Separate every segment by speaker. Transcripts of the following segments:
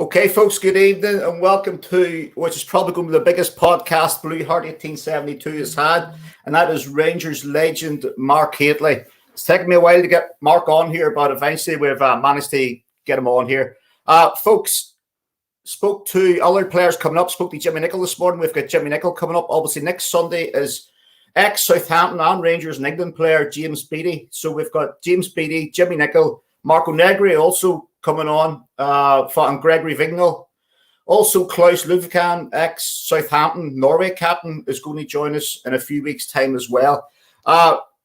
Speaker 1: Okay, folks, good evening and welcome to which is probably going to be the biggest podcast Blue Heart 1872 has had, and that is Rangers legend Mark Hateley. It's taken me a while to get Mark on here, but eventually we've managed to get him on here. Folks, spoke to other players coming up, spoke to Jimmy Nicholl this morning. We've got Jimmy Nicholl coming up. Obviously, next Sunday is ex-Southampton and Rangers and England player James Beattie. So we've got James Beattie, Jimmy Nicholl, Marco Negri also coming on, and Gregory Vignal. Also, Klaus Luvican, ex-Southampton Norway captain, is going to join us in a few weeks' time as well.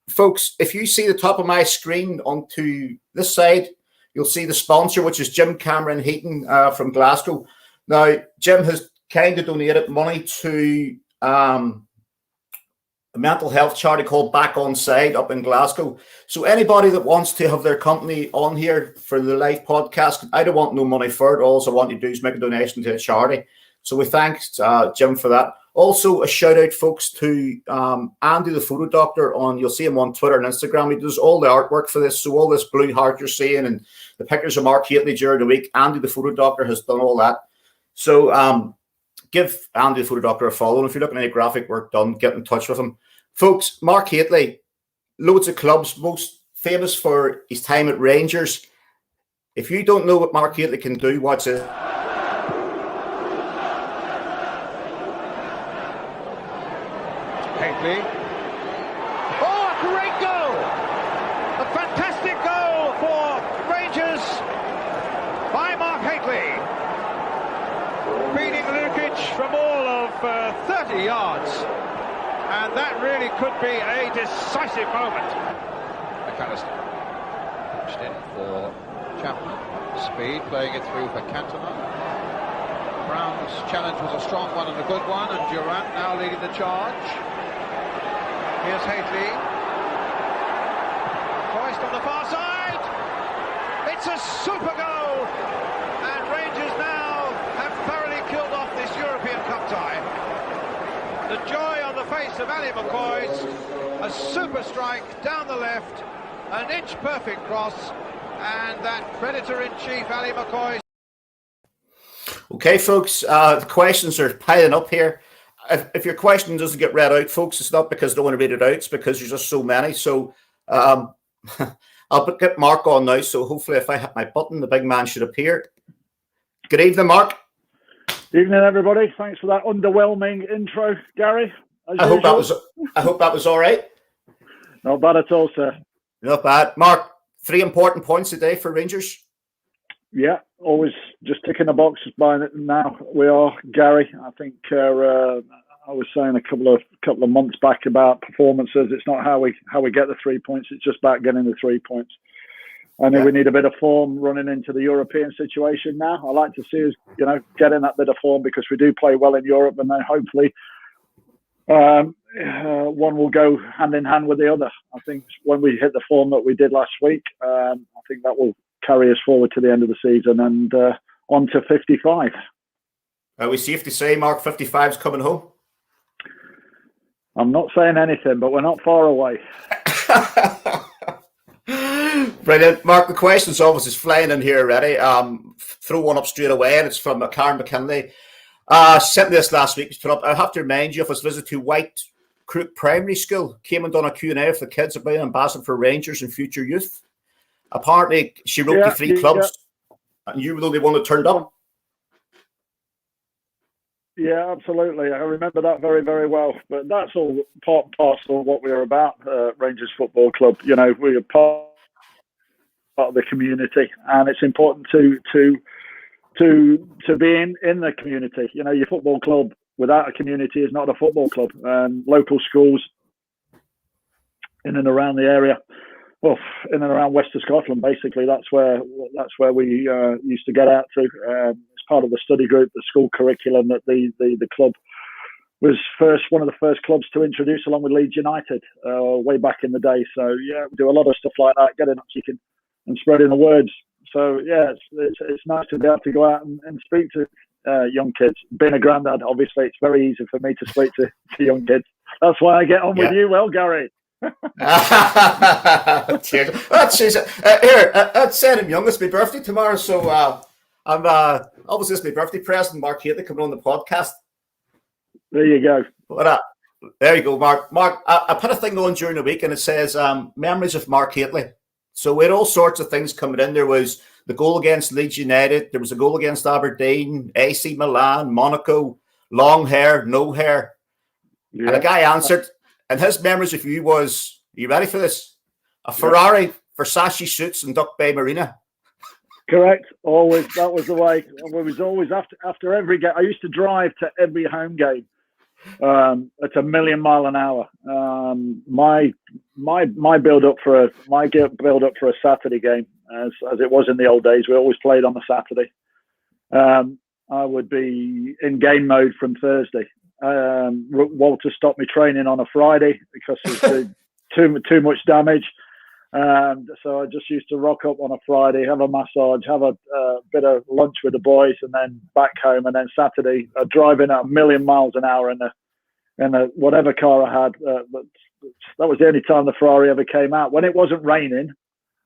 Speaker 1: Folks, if you see the top of my screen onto this side, you'll see the sponsor, which is Jim Cameron Heating from Glasgow. Now, Jim has kind of donated money to a mental health charity called Back On Side up in Glasgow. So anybody that wants to have their company on here for the live podcast, I don't want no money for it. All I want you to do is make a donation to a charity. So we thank Jim for that. Also, a shout out, folks, to Andy the Photo Doctor you'll see him on Twitter and Instagram. He does all the artwork for this. So all this blue heart you're seeing and the pictures of Mark Hateley during the week, Andy the Photo Doctor has done all that. So give Andy the Photo Doctor a follow. And if you're looking at any graphic work done, get in touch with him. Folks, Mark Hateley, loads of clubs, most famous for his time at Rangers. If you don't know what Mark Hateley can do, watch it.
Speaker 2: Hateley. Oh, a great goal! A fantastic goal for Rangers by Mark Hateley. Beating Lukic from all of 30 yards. And that really could be a decisive moment. McAllister pushed in for Chapman. Speed playing it through for Cantona. Brown's challenge was a strong one and a good one, and Durant now leading the charge. Here's Hateley. McCoist on the far side. It's a super goal, and Rangers now have thoroughly killed off this European Cup tie. The joy on the face of Ally McCoist, a super strike down the left, an inch-perfect cross, and that predator-in-chief Ally McCoist.
Speaker 1: Okay, folks, the questions are piling up here. If your question doesn't get read out, folks, it's not because I don't want to read it out, it's because there's just so many. So I'll get Mark on now, so hopefully if I hit my button, the big man should appear. Good evening, Mark.
Speaker 3: Evening, everybody. Thanks for that underwhelming intro, Gary.
Speaker 1: I hope that was all right.
Speaker 3: Not bad at all, sir.
Speaker 1: Not bad. Mark, 3 important points today for Rangers.
Speaker 3: Yeah, always just ticking the boxes by now. We are, Gary. I think I was saying a couple of months back about performances. It's not how we get the 3 points. It's just about getting the 3 points. I know we need a bit of form running into the European situation now. I like to see us, get in that bit of form because we do play well in Europe, and then hopefully one will go hand in hand with the other. I think when we hit the form that we did last week, I think that will carry us forward to the end of the season and on to 55.
Speaker 1: Are we safe to say, Mark, 55 is coming home?
Speaker 3: I'm not saying anything, but we're not far away.
Speaker 1: Brilliant. Mark, the questions obviously is flying in here already. Throw one up straight away, and it's from Karen McKinley. Sent me this last week. Put up. I have to remind you of his visit to White Crook Primary School. Came and done a Q&A with the kids about an ambassador for Rangers and future youth. Apparently, she wrote the 3 clubs, and you were the only one that turned up.
Speaker 3: Yeah, absolutely. I remember that very, very well. But that's all part and parcel of what we are about, Rangers Football Club. We are part of the community, and it's important to be in the community. Your football club without a community is not a football club. Local schools in and around the area, well, in and around Western Scotland, basically, that's where we used to get out to. It's part of the study group, the school curriculum that the club was one of the first clubs to introduce, along with Leeds United, way back in the day. So yeah, we do a lot of stuff like that, getting up chicken and spreading the words. So yeah, it's nice to be able to go out and speak to young kids. Being a granddad, obviously, it's very easy for me to speak to young kids. That's why I get on with you well, Gary.
Speaker 1: Cheers. That's said him young. It's my birthday tomorrow, so I'm Obviously, it's my birthday present, Mark Hateley, coming on the podcast.
Speaker 3: There you go.
Speaker 1: There you go, Mark. Mark, I put a thing on during the week, and it says memories of Mark Hateley. So we had all sorts of things coming in. There was the goal against Leeds United. There was a goal against Aberdeen, AC Milan, Monaco, long hair, no hair. Yeah. And a guy answered, and his memories of you was, are you ready for this? A Ferrari, Versace suits and Duck Bay Marina.
Speaker 3: Correct. Always. That was the way. It was always after every game. I used to drive to every home game at 1,000,000 miles an hour. My build up for a Saturday game, as it was in the old days. We always played on a Saturday. I would be in game mode from Thursday. Walter stopped me training on a Friday because of too much damage. So I just used to rock up on a Friday, have a massage, have a bit of lunch with the boys, and then back home. And then Saturday, I'd drive in at 1,000,000 miles an hour in a whatever car I had. But that was the only time the Ferrari ever came out when it wasn't raining,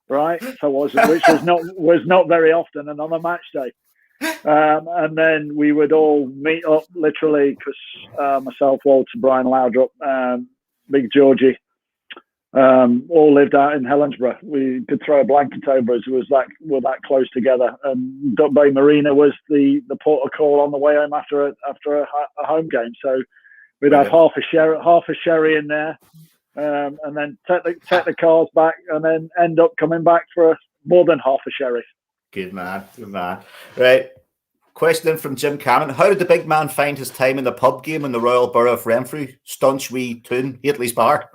Speaker 3: right? So which was not very often, and on a match day. And then we would all meet up literally because myself, Walter, Brian Loudrup, Big Georgie. All lived out in Helensburgh. We could throw a blanket over us. We're that close together. And Duck Bay Marina was the port of call on the way home after a home game. So we'd have half a sherry in there, and then take the cars back, and then end up coming back for more than half a sherry.
Speaker 1: Good man. Right. Question from Jim Cameron. How did the big man find his time in the pub game in the Royal Borough of Renfrew? Staunch wee tune, Hateley's Bar.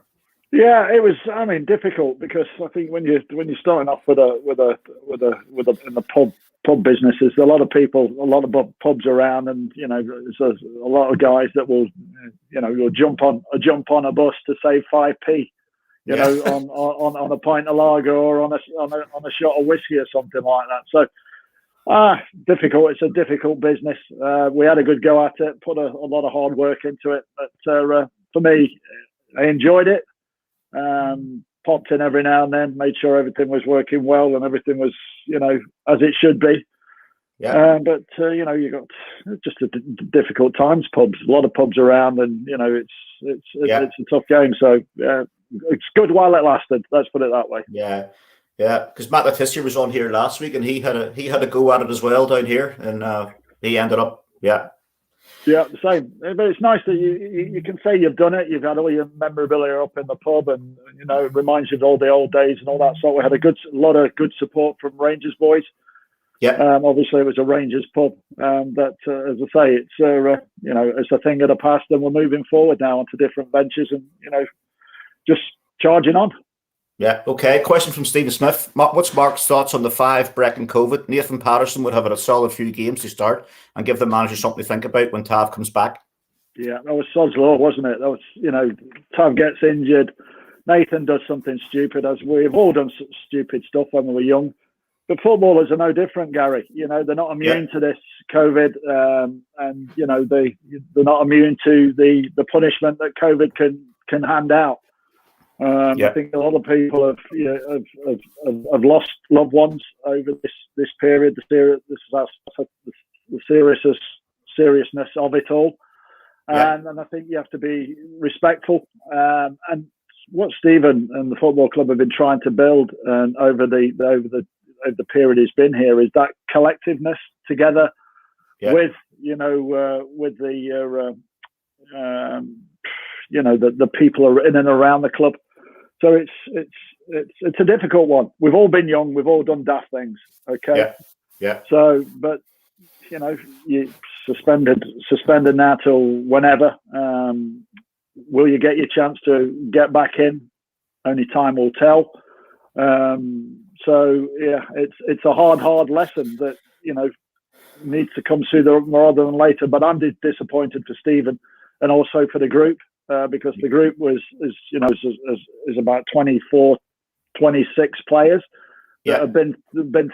Speaker 1: Yeah,
Speaker 3: it was. I mean, difficult because I think when you're starting off in the pub business, there's a lot of people, a lot of pubs around, and there's a lot of guys that will, you'll jump on a bus to save 5p, on a pint of lager or on a shot of whiskey or something like that. So, difficult. It's a difficult business. We had a good go at it, put a lot of hard work into it, but for me, I enjoyed it. Popped in every now and then, made sure everything was working well and everything was, as it should be. Yeah. But you got just difficult times. Pubs, a lot of pubs around, and it's a tough game. So it's good while it lasted. Let's put it that way.
Speaker 1: Yeah. Because Matt Letizia was on here last week, and he had a go at it as well down here, and he ended up
Speaker 3: Yeah, the same. But it's nice that you can say you've done it. You've had all your memorabilia up in the pub, and it reminds you of all the old days and all that sort. We had a lot of good support from Rangers boys. Yeah. Obviously, it was a Rangers pub. But as I say, it's it's a thing of the past, and we're moving forward now onto different ventures, and just charging on.
Speaker 1: Yeah. Okay. Question from Stephen Smith. What's Mark's thoughts on the 5 Brecon COVID? Nathan Patterson would have a solid few games to start and give the manager something to think about when Tav comes back.
Speaker 3: Yeah, that was sod's law, wasn't it? That was, Tav gets injured. Nathan does something stupid, as we've all done stupid stuff when we were young. But footballers are no different, Gary. They're not immune to this COVID, and they're not immune to the punishment that COVID can hand out. I think a lot of people have lost loved ones over this period. The seriousness of it all, and I think you have to be respectful. And what Stephen and the football club have been trying to build, and over the period he's been here, is that collectiveness together with the people are in and around the club. So it's a difficult one. We've all been young. We've all done daft things. Okay. Yeah. So, but you suspended now till whenever. Will you get your chance to get back in? Only time will tell. So yeah, it's a hard lesson that needs to come sooner rather than later. But I'm disappointed for Stephen and also for the group. Because the group is about 24, 26 players that have been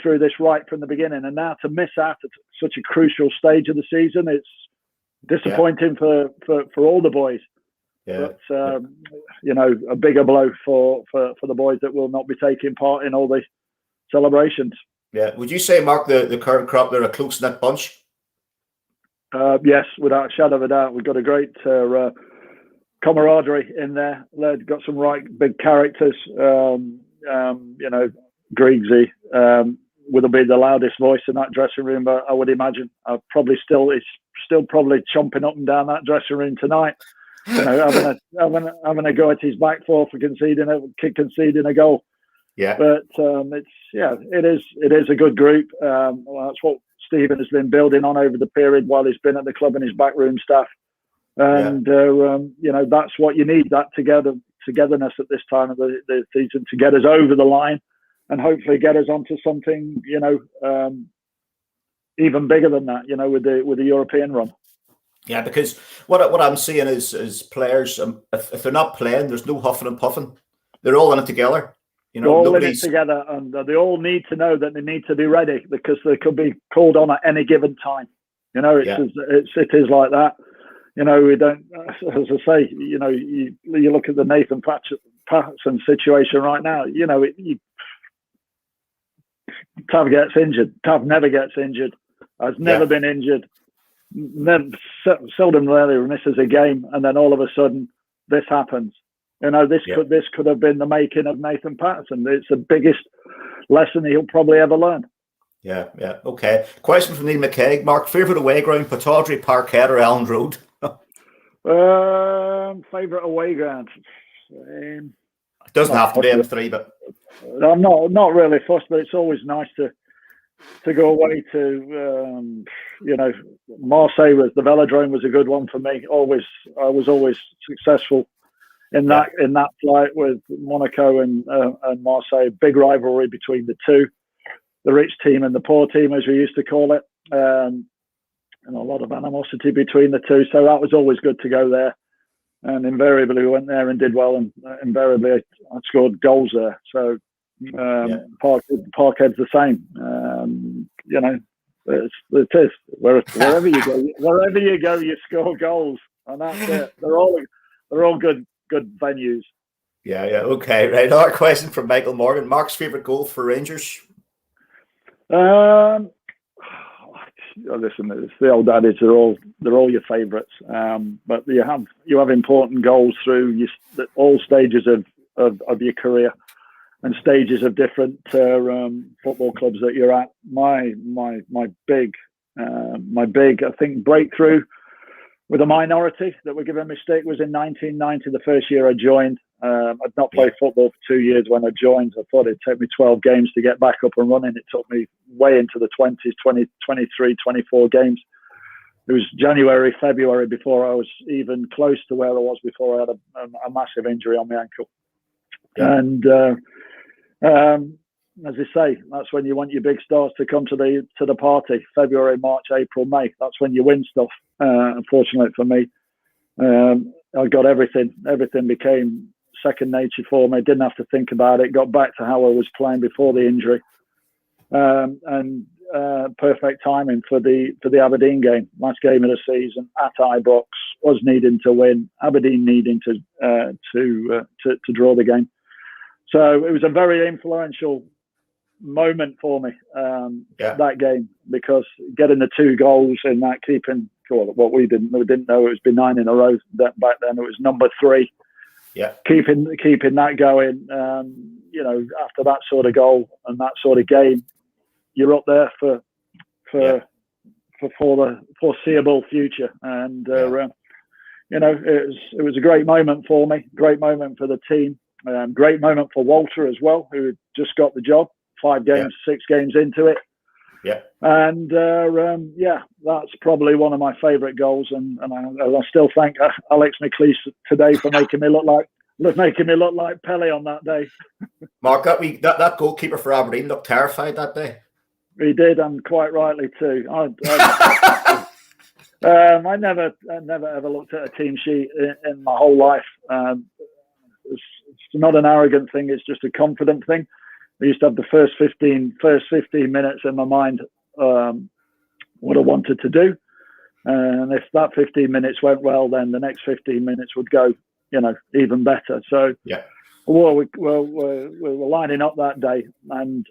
Speaker 3: through this right from the beginning, and now to miss out at such a crucial stage of the season, it's disappointing for all the boys. Yeah. But a bigger blow for the boys that will not be taking part in all the celebrations.
Speaker 1: Yeah. Would you say, Mark, the current crop, they're a close-knit bunch?
Speaker 3: Yes, without a shadow of a doubt. We've got a great camaraderie in there. They've got some right big characters. Griggsy would be the loudest voice in that dressing room, but I would imagine it's still probably chomping up and down that dressing room tonight. Having a go at his back for conceding a goal.
Speaker 1: Yeah.
Speaker 3: But it is a good group. That's what Stephen has been building on over the period while he's been at the club and his backroom staff. And that's what you need, that togetherness at this time of the season to get us over the line and hopefully get us onto something even bigger than that, with the European run.
Speaker 1: Yeah, because what I'm seeing is players, if they're not playing, there's no huffing and puffing. They're all in it together.
Speaker 3: They're all in it together, and they all need to know that they need to be ready because they could be called on at any given time. It is like that. We don't, as I say, you look at the Nathan Patterson situation right now. Tav gets injured. Tav never gets injured. Has never been injured. Seldom, rarely misses a game, and then all of a sudden this happens. This could have been the making of Nathan Patterson. It's the biggest lesson he'll probably ever learn. Yeah.
Speaker 1: Okay. Question from Neil McKegg. Mark, favourite away ground, Pataudry, Parkhead or Elland Road?
Speaker 3: Favourite away ground.
Speaker 1: It doesn't have to be M3, but
Speaker 3: I'm not really fussed, but it's always nice to go away to Marseille. The Velodrome was a good one for me. I was always successful in that flight with Monaco and Marseille. Big rivalry between the two, the rich team and the poor team, as we used to call it, and a lot of animosity between the two. So that was always good to go there. And invariably we went there and did well, and invariably I scored goals there. So Parkhead's the same. It is. Wherever you go, you score goals, and that's it. They're all good venues.
Speaker 1: Yeah. Okay, right. Another question from Michael Morgan. Mark's favourite goal for Rangers?
Speaker 3: Listen, it's the old adage. They're all your favourites. But you have important goals through all stages of your career and stages of different football clubs that you're at. My big I think breakthrough with a minority that were given a mistake was in 1990, the first year I joined. I'd not played football for 2 years when I joined. I thought it'd take me 12 games to get back up and running. It took me way into the 20s, 23, 24 games. It was January, February before I was even close to where I was before I had a massive injury on my ankle. And as I say, that's when you want your big stars to come to the party. February, March, April, May. That's when you win stuff. Unfortunately for me, I got everything. Everything became second nature for me. Didn't have to think about it. Got back to how I was playing before the injury, and perfect timing for the Aberdeen game, last game of the season at Ibrox. Was needing to win. Aberdeen needing to draw the game. So it was a very influential moment for me, that game, because getting the 2 goals in that, keeping what we didn't know it was been 9 in a row. That back then it was number 3. Yeah, keeping that going. After that sort of goal and that sort of game, you're up there for the foreseeable future. And it was a great moment for me. Great moment for the team. Great moment for Walter as well, who had just got the job. 5 games, 6 games into it. Yeah. And that's probably one of my favourite goals, and I still thank Alex McCoist today for making me look like Pele on that day.
Speaker 1: Mark, that goalkeeper for Aberdeen looked terrified that day.
Speaker 3: He did, and quite rightly too. I never ever looked at a team sheet in my whole life. It's not an arrogant thing; it's just a confident thing. I used to have the first 15 minutes in my mind what I wanted to do, and if that 15 minutes went well, then the next 15 minutes would go, even better. So yeah, we were lining up that day, and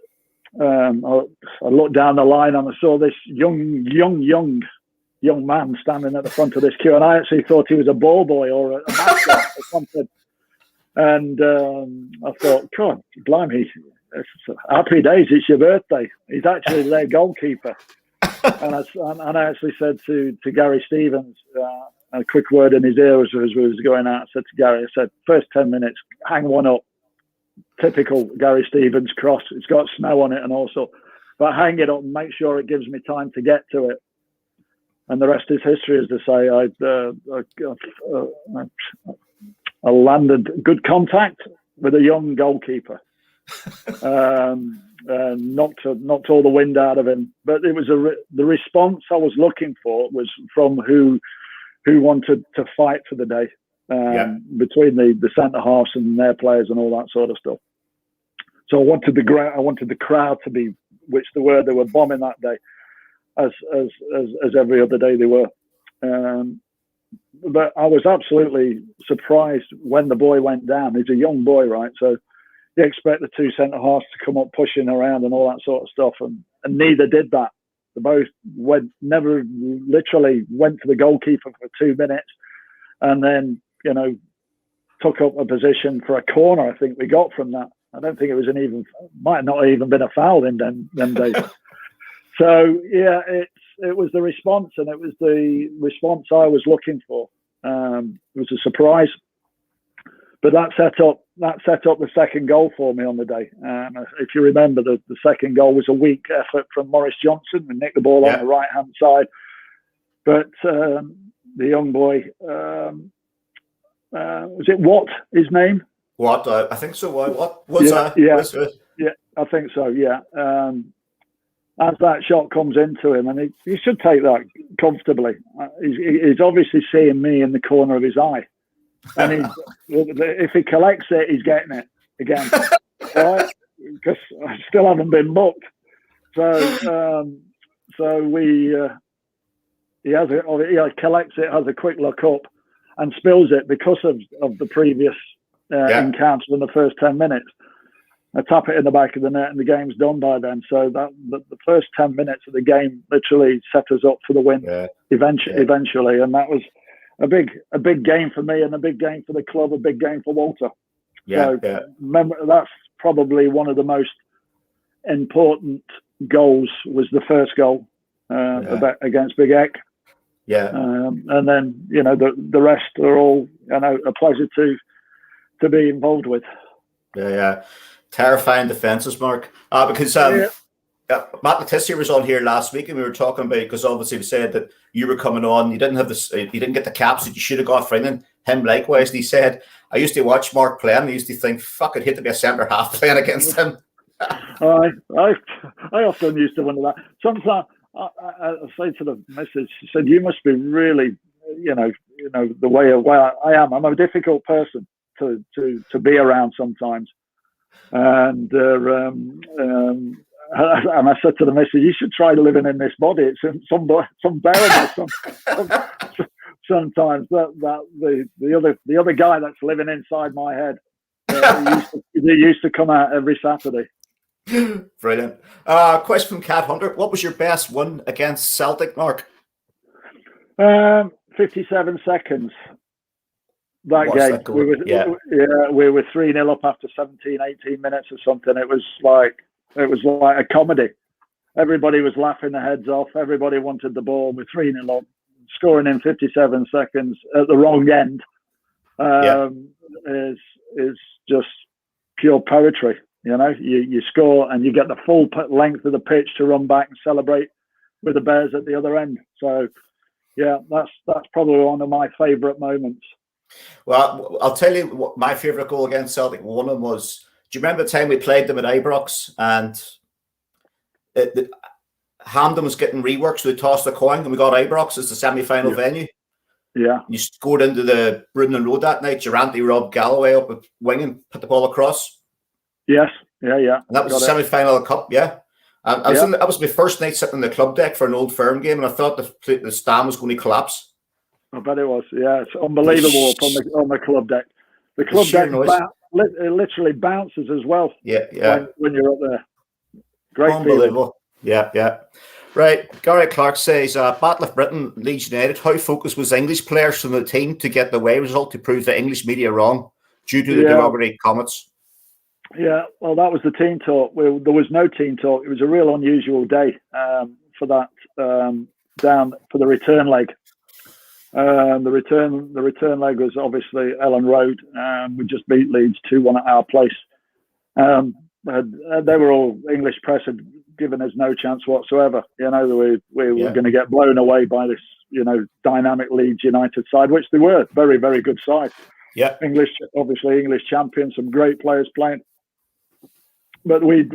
Speaker 3: I looked down the line and I saw this young man standing at the front of this queue, and I actually thought he was a ball boy or a mascot or something. And I thought, God, blimey, happy days, it's your birthday. He's actually their goalkeeper. And I actually said to Gary Stevens, a quick word in his ear as we was going out. I said to Gary, I said, first 10 minutes, hang one up. Typical Gary Stevens cross. It's got snow on it and also, but hang it up and make sure it gives me time to get to it. And the rest is history, as to say. I landed good contact with a young goalkeeper. Knocked all the wind out of him. But it was the response I was looking for was from who wanted to fight for the day, between the centre halves and their players and all that sort of stuff. So I wanted the crowd to be, which they were bombing that day, as every other day they were. But I was absolutely surprised when the boy went down. He's a young boy, right? So you expect the two centre halves to come up pushing around and all that sort of stuff, and neither did that. They both literally went to the goalkeeper for 2 minutes, and then took up a position for a corner. I think we got from that. I don't think it was might not have even been a foul in them days. So yeah, it was the response, and it was the response I was looking for. It was a surprise, but that set up the second goal for me on the day. If you remember, the second goal was a weak effort from Maurice Johnson. We nicked the ball on the right hand side, but the young boy, was it Watt? His name?
Speaker 1: What? I think so. What was that?
Speaker 3: Yeah, I think so. Yeah. As that shot comes into him, and he should take that comfortably. He's obviously seeing me in the corner of his eye, and if he collects it, he's getting it again, right? Because I still haven't been booked. So he collects it, has a quick look up, and spills it because of the previous encounter in the first 10 minutes. I tap it in the back of the net, and the game's done by then. So that the first 10 minutes of the game literally set us up for the win. Eventually, and that was a big game for me, and a big game for the club, a big game for Walter. Remember, that's probably one of the most important goals. Was the first goal against Big Eck. And then the rest are all a pleasure to be involved with.
Speaker 1: Terrifying defences, Mark. Because Matt Letizia was on here last week, and we were talking about, because obviously we said that you were coming on, you didn't have this, you didn't get the caps that you should have got for England. Him likewise, and he said, I used to watch Mark play, and I used to think, fuck, I'd hate to be a centre half playing against him.
Speaker 3: I often used to wonder that. Sometimes I say to the missus, she said, you must be really, the way I am. I'm a difficult person to be around sometimes. And I said to the missus, you should try living in this body. It's some bearable sometimes. The other guy that's living inside my head, he used to come out every Saturday.
Speaker 1: Brilliant. Question from Cat Hunter: what was your best win against Celtic, Mark?
Speaker 3: 57 seconds. That game, we were 3-0 up after 17, 18 minutes or something. It was like a comedy. Everybody was laughing their heads off. Everybody wanted the ball. We're 3-0 up, scoring in 57 seconds at the wrong end is just pure poetry. You score and you get the full length of the pitch to run back and celebrate with the Bears at the other end. So, that's probably one of my favourite moments.
Speaker 1: Well, I'll tell you what my favourite goal against Celtic, one of them was, do you remember the time we played them at Ibrox and Hampden was getting reworked, so they tossed the coin and we got Ibrox as the semi-final venue?
Speaker 3: Yeah.
Speaker 1: You scored into the Brudden Road that night. Durante robbed Galloway up a wing and put the ball across.
Speaker 3: Yes. Yeah.
Speaker 1: And that was the semi-final of the Cup, that was my first night sitting in the club deck for an Old Firm game, and I thought the stand was going to collapse.
Speaker 3: I bet it was. Yeah, it's unbelievable up on the club deck. The club deck it literally bounces as well.
Speaker 1: Yeah.
Speaker 3: When you're up there. Great
Speaker 1: unbelievable. Yeah, yeah. Right. Gary Clark says, Battle of Britain, Leeds United, how focused was English players from the team to get the away result to prove the English media wrong due to the derogatory comments?
Speaker 3: Yeah, well, that was the team talk. There was no team talk. It was a real unusual day for that down for the return leg. The return leg was obviously Ellen Road. We just beat Leeds 2-1 at our place. They were all English press had given us no chance whatsoever. You know, we were going to get blown away by this, you know, dynamic Leeds United side, which they were. Very, very good side.
Speaker 1: Yeah,
Speaker 3: English champions, some great players playing. But it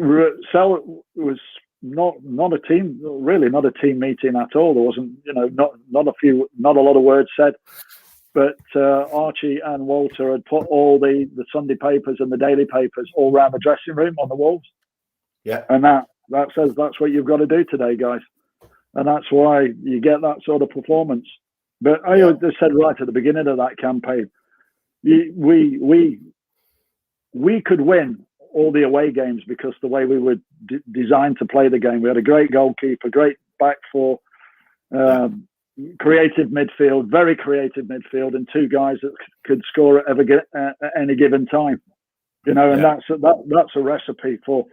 Speaker 3: was not a team, really not a team meeting at all. There wasn't, you know, not a lot of words said. But Archie and Walter had put all the Sunday papers and the daily papers all around the dressing room on the walls.
Speaker 1: Yeah,
Speaker 3: and that says that's what you've got to do today, guys, and that's why you get that sort of performance. But I just said right at the beginning of that campaign, we could win all the away games because the way we were designed to play the game. We had a great goalkeeper, great back four, creative midfield, very creative midfield, and two guys that could score at any given time. You know, and that's a recipe for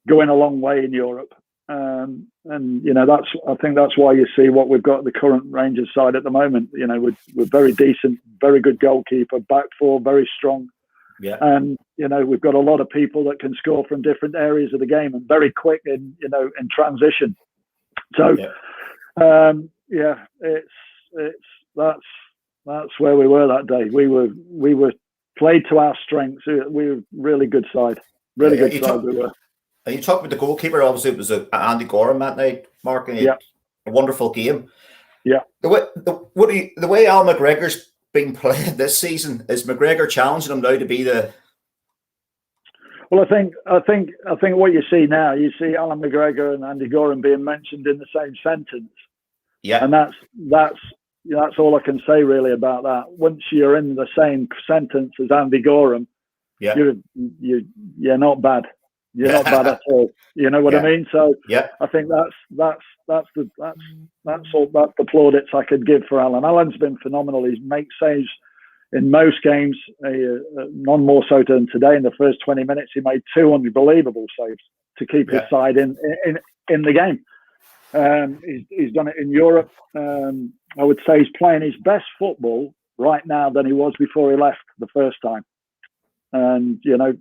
Speaker 3: going a long way in Europe. And you know, I think that's why you see what we've got at the current Rangers side at the moment. You know, we're very decent, very good goalkeeper, back four, very strong.
Speaker 1: Yeah.
Speaker 3: And you know, we've got a lot of people that can score from different areas of the game and very quick in transition. So that's where we were that day. We were played to our strengths. We were really good side. Really good side we were.
Speaker 1: And you talked about the goalkeeper. Obviously, it was Andy Gorham that night, Mark. A wonderful game. Yeah. The way Al McGregor's been playing this season, is McGregor challenging him now to be the?
Speaker 3: Well, I think what you see now, you see Alan McGregor and Andy Gorham being mentioned in the same sentence.
Speaker 1: Yeah.
Speaker 3: And that's all I can say really about that. Once you're in the same sentence as Andy Gorham, you're not bad. You're not bad at all. You know what I mean? So I think that's the plaudits I could give for Alan. Alan's been phenomenal. He's makes saves in most games, none more so than today. In the first 20 minutes, he made two unbelievable saves to keep his side in the game. He's done it in Europe. I would say he's playing his best football right now than he was before he left the first time. And, you know,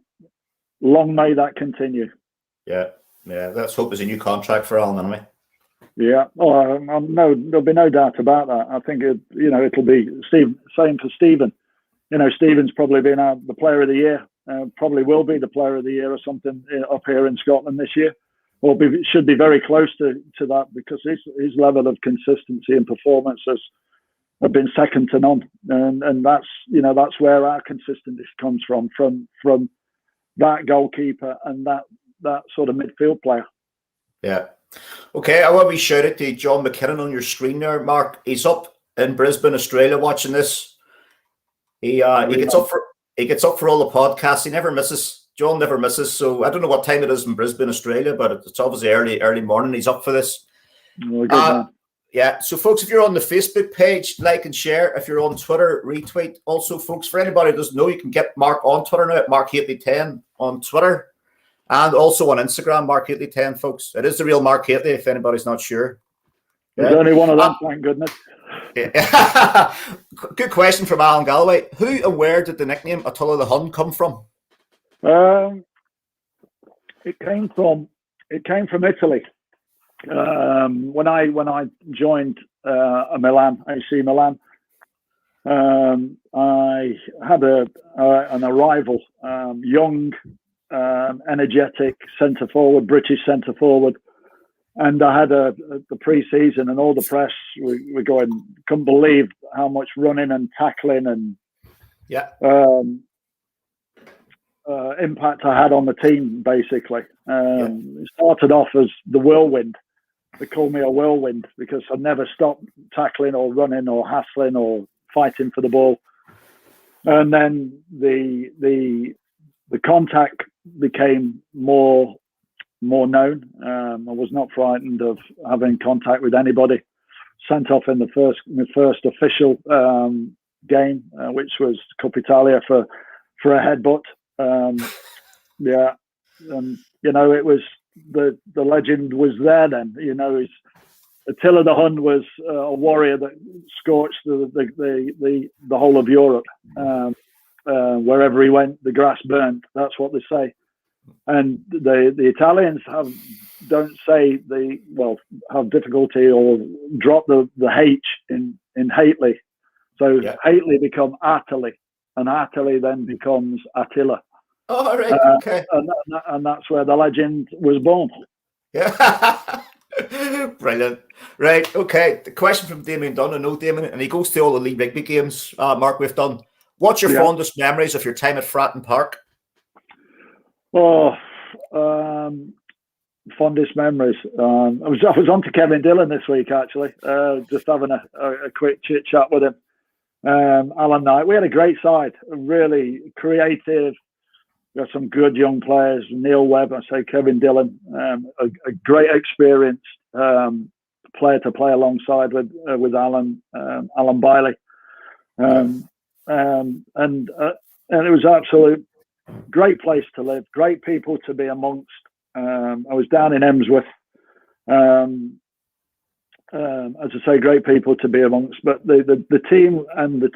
Speaker 3: long may that continue. Yeah.
Speaker 1: Let's hope there's a new contract for Alan, anyway.
Speaker 3: Yeah. Oh, there'll be no doubt about that. I think it'll be same for Stephen. You know, Stephen's probably been the Player of the Year. Probably will be the Player of the Year or something up here in Scotland this year. Or should be very close to that because his level of consistency and performance have been second to none. And that's where our consistency comes from that goalkeeper and that sort of midfield player. Yeah.
Speaker 1: Okay, I want to shout out to John McKinnon on your screen there, Mark. He's up in Brisbane, Australia, watching this. He gets up for all the podcasts. He never misses. John never misses. So I don't know what time it is in Brisbane, Australia, but it's obviously early morning. He's up for this. So folks, if you're on the Facebook page, like and share. If you're on Twitter, retweet. Also, folks, for anybody who doesn't know, you can get Mark on Twitter now at Mark Hateley 10 on Twitter. And also on Instagram, Mark Hateley 10, folks. It is the real Mark Hateley, if anybody's not sure.
Speaker 3: There's only one of them, thank goodness.
Speaker 1: Good question from Alan Galloway. Who and where did the nickname Attila the Hun come from?
Speaker 3: It came from Italy. When I joined Milan, AC Milan, I had an arrival, young, energetic centre forward, British centre forward, and I had the pre-season and all the press were going, couldn't believe how much running and tackling and impact I had on the team. Basically, it started off as the whirlwind. They called me a whirlwind because I never stopped tackling or running or hassling or fighting for the ball. And then the contact became more more known. I was not frightened of having contact with anybody. Sent off in the first official game, which was Coppa Italia for a headbutt. Yeah, and it was the legend was there then. Attila the Hun was a warrior that scorched the whole of Europe. Wherever he went, the grass burnt. That's what they say. And the Italians have difficulty or drop the H in Hateley. So Hateley become Hateley, and Hateley then becomes Attila.
Speaker 1: Oh, right, okay.
Speaker 3: And that's where the legend was born.
Speaker 1: Yeah. Brilliant. Right, okay. The question from Damien Dunn. I know Damien, and he goes to all the League Rugby games, Mark, we've done. What's your fondest memories of your time at Fratton Park?
Speaker 3: Oh, fondest memories. I was on to Kevin Dillon this week, actually, just having a quick chit chat with him. Alan Knight. We had a great side, really creative. We had some good young players. Neil Webb, I say Kevin Dillon, a great experienced player to play alongside with Alan Bailey. And it was absolute great place to live, great people to be amongst. I was down in Emsworth, as I say, great people to be amongst. But the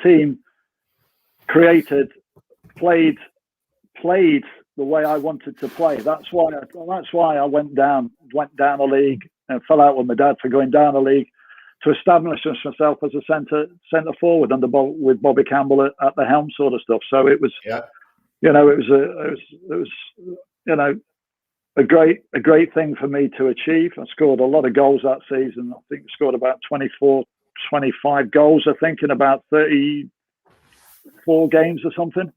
Speaker 3: team created, played the way I wanted to play. That's why I went down a league and fell out with my dad for going down a league, to establish myself as a centre forward with Bobby Campbell at the helm, sort of stuff. So it was, it was a great thing for me to achieve. I scored a lot of goals that season. I think I scored about 24, 25 goals, I think, in about 34 games or something.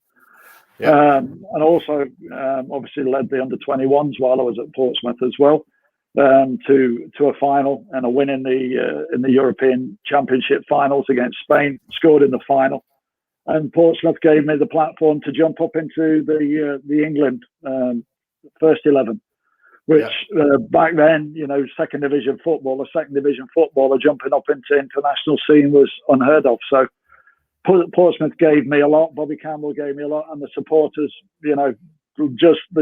Speaker 3: Yeah. And also, obviously, led the under-21s while I was at Portsmouth as well, to a final and a win in the European Championship finals against Spain. Scored in the final, and Portsmouth gave me the platform to jump up into the England first 11, which back then, second division footballer jumping up into international scene was unheard of. So Portsmouth gave me a lot. Bobby Campbell gave me a lot, and the supporters, they're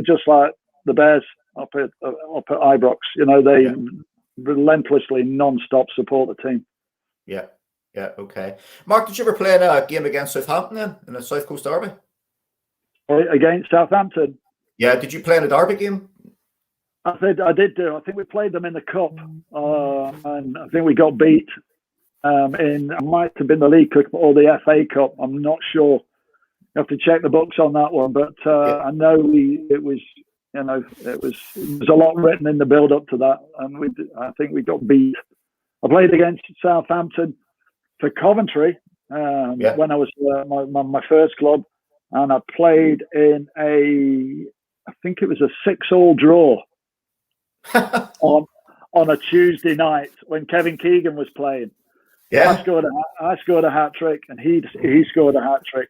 Speaker 3: just like the Bears up at Ibrox. They relentlessly, non-stop support the team.
Speaker 1: Yeah, okay. Mark, did you ever play in a game against Southampton then, in a South Coast derby?
Speaker 3: Against Southampton? Yeah.
Speaker 1: Did you play in a derby game?
Speaker 3: I did do. I think we played them in the cup, and I think we got beat. It might have been the League Cup or the FA Cup. I'm not sure. You have to check the books on that one, but I know it was a lot written in the build up to that, and I think we got beat. I played against Southampton for Coventry when I was my first club, and I played in I think it was a 6-6 draw on a Tuesday night when Kevin Keegan was playing. Yeah, I scored a hat trick, and he scored a hat trick.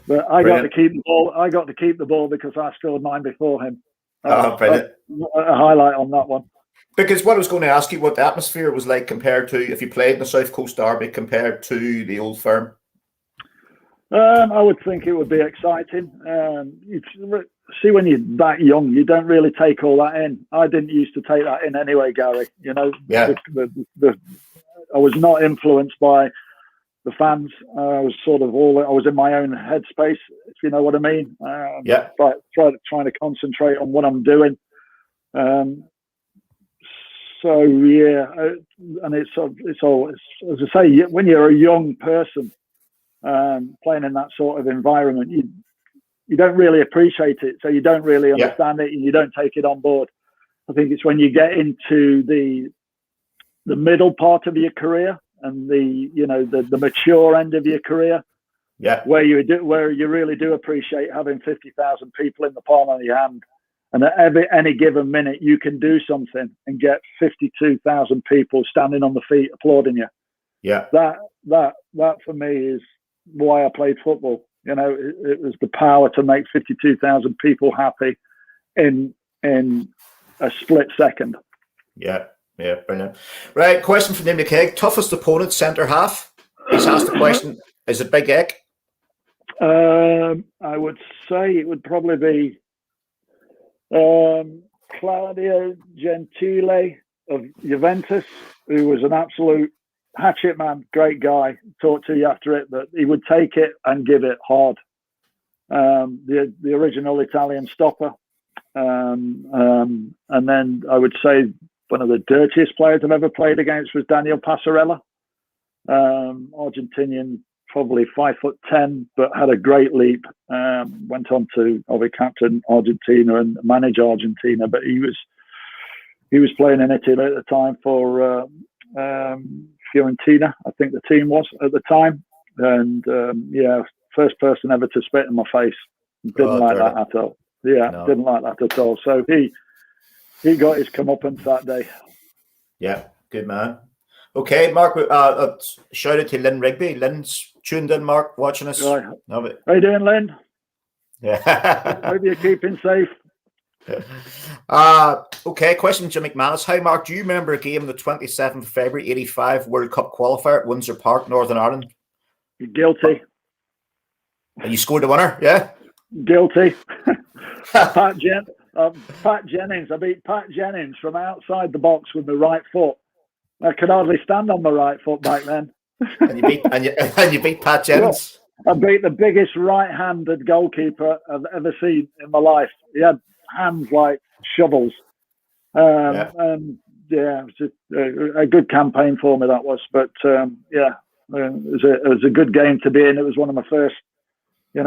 Speaker 3: But I got to keep the ball. I got to keep the ball because I scored mine before him.
Speaker 1: Brilliant.
Speaker 3: A highlight on that one.
Speaker 1: Because what I was going to ask you, what the atmosphere was like compared to if you played in the South Coast derby compared to the Old Firm.
Speaker 3: I would think it would be exciting. See, when you're that young, you don't really take all that in. I didn't used to take that in anyway, Gary. I was not influenced by the fans. I was I was in my own headspace, if you know what I mean. But trying to concentrate on what I'm doing. And it's all, as I say, when you're a young person playing in that sort of environment, you don't really appreciate it, so you don't really understand it, and you don't take it on board. I think it's when you get into the middle part of your career and the mature end of your career, where you really do appreciate having 50,000 people in the palm of your hand, and at any given minute you can do something and get 52,000 people standing on the feet applauding you. That for me is why I played football. It was the power to make 52,000 people happy in a split second.
Speaker 1: Yeah, brilliant. Right, question from Nick McKegg. Toughest opponent, centre half. He's asked the question, is it Big Egg?
Speaker 3: I would say it would probably be Claudio Gentile of Juventus, who was an absolute hatchet man, great guy. Talked to you after it, but he would take it and give it hard. The original Italian stopper. And then I would say one of the dirtiest players I've ever played against was Daniel Passarella, Argentinian, probably 5'10", but had a great leap. Went on to captain Argentina and manage Argentina, but he was playing in Italy at the time for Fiorentina, I think the team was at the time, and first person ever to spit in my face. Didn't like that at all. Didn't like that at all. So he got his comeuppance that day.
Speaker 1: Yeah, good man. Okay, Mark, shout out to Lynn Rigby. Lynn's tuned in, Mark, watching us.
Speaker 3: Right. How you doing, Lynn?
Speaker 1: Yeah.
Speaker 3: Hope you're keeping safe.
Speaker 1: Okay, question Jim McManus. Hi, Mark, do you remember a game on the 27th of February, 85 World Cup qualifier at Windsor Park, Northern Ireland?
Speaker 3: Guilty.
Speaker 1: And you scored the winner, yeah?
Speaker 3: Guilty. Pat Jennings. I beat Pat Jennings from outside the box with my right foot. I could hardly stand on my right foot back then.
Speaker 1: And you beat Pat Jennings.
Speaker 3: I beat the biggest right-handed goalkeeper I've ever seen in my life. He had hands like shovels. And it was just a good campaign for me, that was. But it was a good game to be in. It was one of my first, in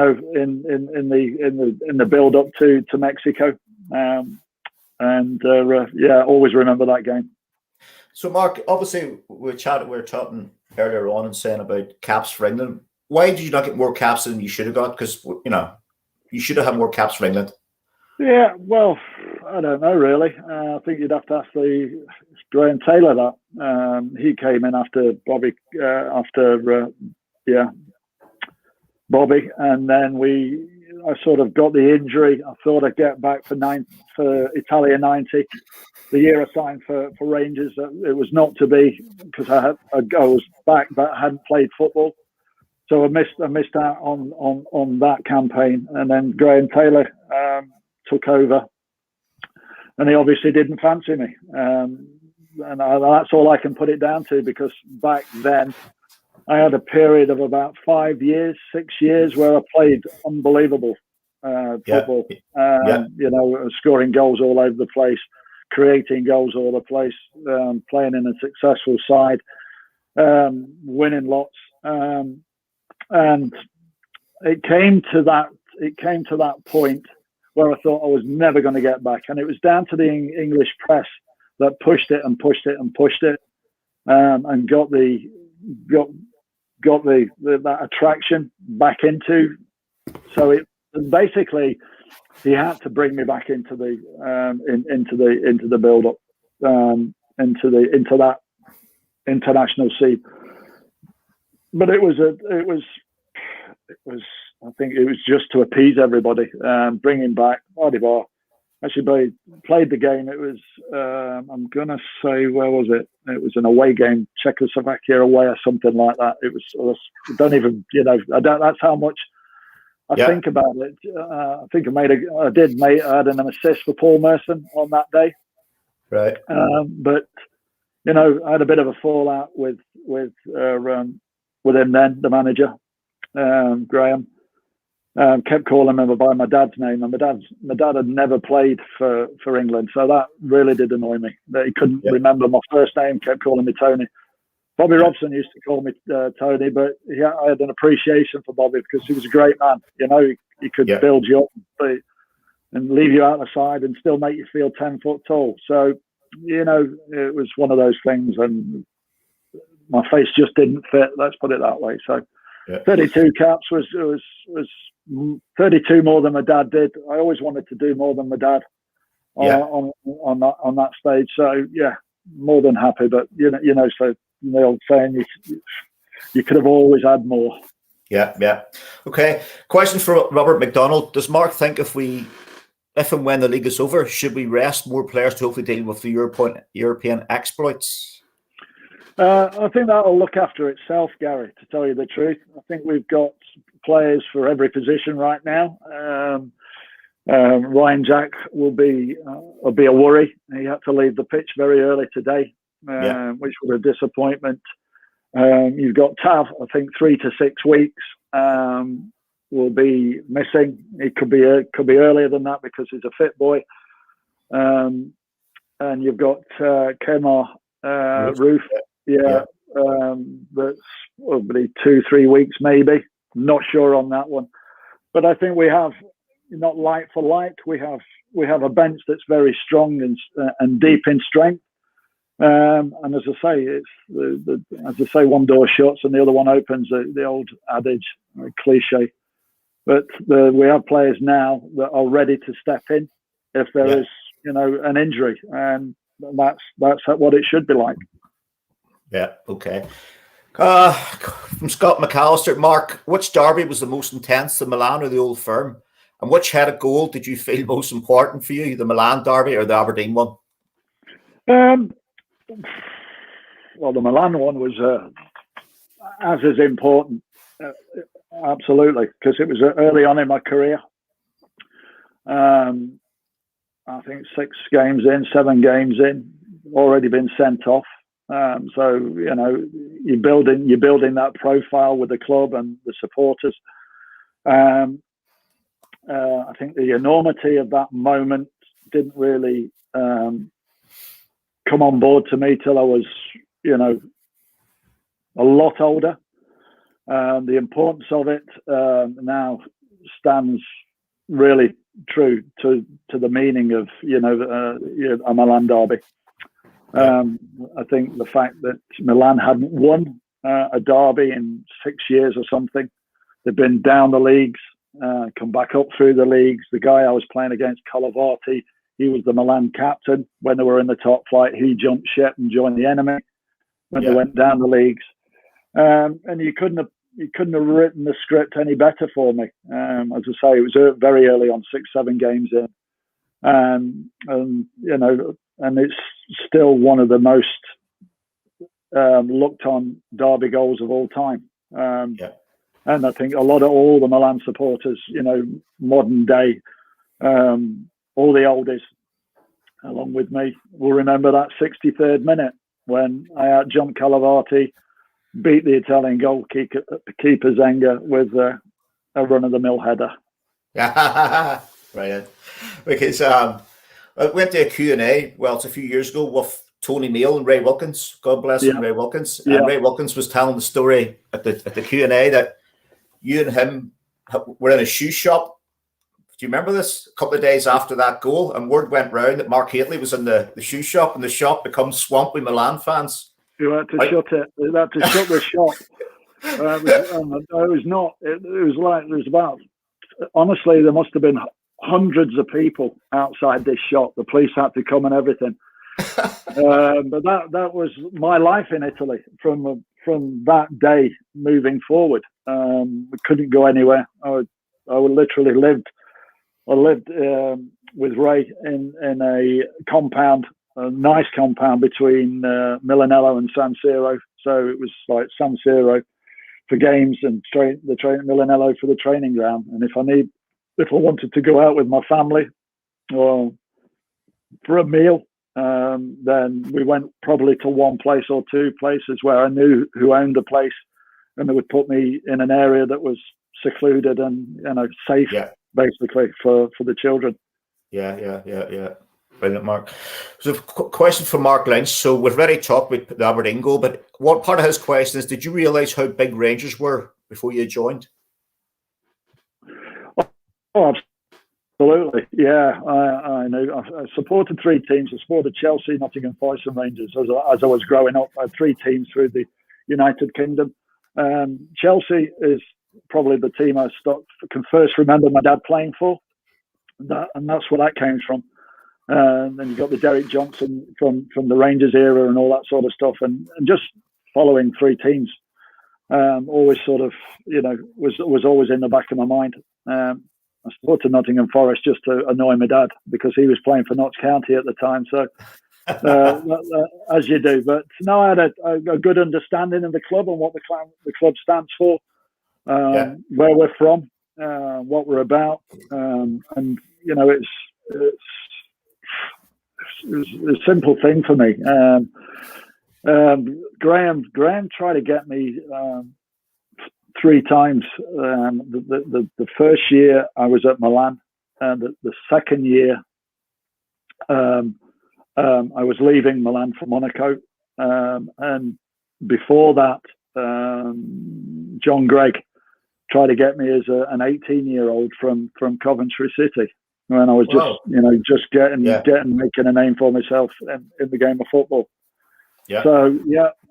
Speaker 3: the build up to Mexico. Always remember that game.
Speaker 1: So, Mark, obviously, we were chatting earlier on and saying about caps for England. Why did you not get more caps than you should have got? Because, you should have had more caps for England. Yeah,
Speaker 3: well, I don't know, really. I think you'd have to ask the Graham Taylor that. He came in after Bobby, Bobby, and then I sort of got the injury. I thought I'd get back for Italia 90. The year I signed for Rangers, it was not to be, because I was back, but I hadn't played football, so I missed out on that campaign. And then Graham Taylor took over, and he obviously didn't fancy me, and that's all I can put it down to, because back then I had a period of about 6 years where I played unbelievable football. Scoring goals all over the place, creating goals all over the place, playing in a successful side, winning lots, and it came to that point where I thought I was never going to get back, and it was down to the English press that pushed it and pushed it and pushed it, and got that attraction back into. So it basically, he had to bring me back into the build up, into that international scene. But it was I think it was just to appease everybody, bringing back Adibar. Actually, played the game. It was, I'm going to say, where was it? It was an away game, Czechoslovakia away or something like that. It was, I don't even, that's how much I think about it. I think I had an assist for Paul Merson on that day.
Speaker 1: Right.
Speaker 3: But, I had a bit of a fallout with him then, the manager, Graham. Kept calling him by my dad's name, and my dad had never played for England, so that really did annoy me. That he couldn't remember my first name, kept calling me Tony. Bobby Robson used to call me Tony, but I had an appreciation for Bobby because he was a great man. He could build you up and leave you out the side and still make you feel 10 foot tall. So it was one of those things, and my face just didn't fit. Let's put it that way. So 32 caps was 32 more than my dad did. I always wanted to do more than my dad on that stage. So more than happy. But so the old saying, you could have always had more.
Speaker 1: Yeah. Okay. Question for Robert McDonald. Does Mark think if we if and when the league is over, should we rest more players to hopefully deal with the European exploits?
Speaker 3: I think that'll look after itself, Gary, to tell you the truth. I think we've got players for every position right now. Ryan Jack will be a worry. He had to leave the pitch very early today, which was a disappointment. You've got Tav, I think 3 to 6 weeks will be missing. It could be earlier than that because he's a fit boy. And you've got Kemar Roof. That's probably 2-3 weeks maybe. Not sure on that one. But I think we have, not like for like, we have a bench that's very strong and deep in strength. And as I say, it's one door shuts and the other one opens. The old adage, cliche. But we have players now that are ready to step in if there is, an injury, and that's what it should be like.
Speaker 1: Yeah. Okay. From Scott McAllister, Mark, which derby was the most intense, the Milan or the Old Firm? And which head of goal did you feel most important for you, the Milan derby or the Aberdeen one?
Speaker 3: Well, the Milan one was as important, absolutely, because it was early on in my career. I think 7 games in, already been sent off. So you're building that profile with the club and the supporters. I think the enormity of that moment didn't really come on board to me till I was, a lot older. The importance of it now stands really true to the meaning of a Milan derby. I think the fact that Milan hadn't won a derby in 6 years or something, they've been down the leagues, come back up through the leagues. The guy I was playing against, Calavati, he was the Milan captain. When they were in the top flight, he jumped ship and joined the enemy when they went down the leagues. And you couldn't have written the script any better for me. As I say, it was very early on, 6-7 games in. And it's still one of the most looked on derby goals of all time. And I think all the Milan supporters, modern day, all the oldies, along with me, will remember that 63rd minute when I outjumped Calavati, beat the Italian goalkeeper Zenga with a run-of-the-mill header.
Speaker 1: Yeah, right. Because I went to a Q&A, it's a few years ago, with Tony Meal and Ray Wilkins. God bless him, Ray Wilkins. And Ray Wilkins was telling the story at the Q&A that you and him were in a shoe shop. Do you remember this? A couple of days after that goal, and word went round that Mark Hateley was in the shoe shop, and the shop becomes swamped with Milan fans.
Speaker 3: You had to shut it. You had to shut the shop. Honestly, there must have been hundreds of people outside this shop. The police had to come and everything. But that was my life in Italy from that day moving forward. We couldn't go anywhere. I literally lived. I lived with Ray in a compound, a nice compound between Milanello and San Siro. So it was like San Siro for games and Milanello for the training ground. And if I wanted to go out with my family or for a meal, then we went probably to one place or two places where I knew who owned the place, and they would put me in an area that was secluded and safe, basically for the children. Yeah. Brilliant, Mark.
Speaker 1: So, question for Mark Lynch. So, we've already talked about the Aberdeen goal, but what part of his question is: did you realise how big Rangers were before you joined?
Speaker 3: Oh, absolutely. Yeah, I know. I supported 3 teams. I supported Chelsea, Nottingham Forest, and Rangers as I was growing up. I had 3 teams through the United Kingdom. Chelsea is probably the team I can first remember my dad playing for, and that's where that came from. Then you got the Derek Johnson from the Rangers era and all that sort of stuff, and just following 3 teams always sort of was always in the back of my mind. I supported Nottingham Forest just to annoy my dad because he was playing for Notts County at the time. So, as you do. But no, I had a good understanding of the club and what the club stands for, where we're from, what we're about, and you know, it's a simple thing for me. Graham tried to get me 3 times. The first year I was at Milan, and the second year I was leaving Milan for Monaco, and before that, John Gregg tried to get me as an 18-year-old from Coventry City when I was just making a name for myself in the game of football. Yeah. So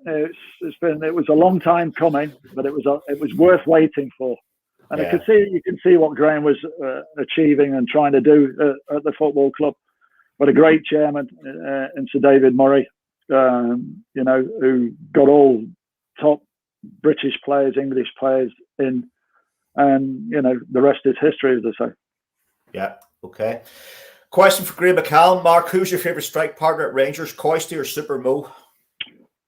Speaker 3: it was a long time coming, but it was worth waiting for. And you can see what Graham was achieving and trying to do at the football club. But a great chairman in Sir David Murray, who got all top British players, English players in, and the rest is history, as I say. Yeah.
Speaker 1: Okay. Question for Graham McCallum. Mark, who's your favourite strike partner at Rangers, Coisty or Super Mo?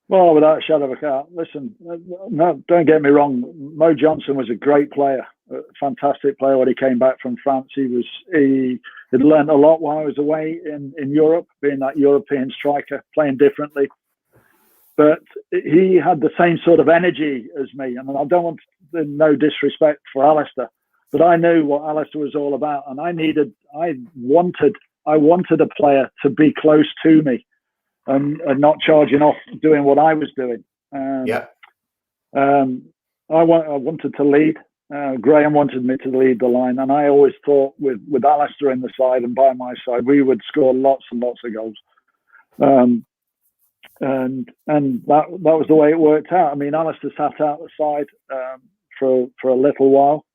Speaker 3: Well, without a shadow of a doubt. Listen, no, don't get me wrong. Mo Johnson was a great player, a fantastic player when he came back from France. He'd learned a lot while I was away in Europe, being that European striker, playing differently. But he had the same sort of energy as me. I mean, I don't want no disrespect for Alistair, but I knew what Alistair was all about, and I wanted a player to be close to me. And not charging off doing what I was doing. I wanted to lead. Graham wanted me to lead the line, and I always thought with Alistair in the side and by my side, we would score lots and lots of goals. And that was the way it worked out. I mean, Alistair sat out the side for a little while,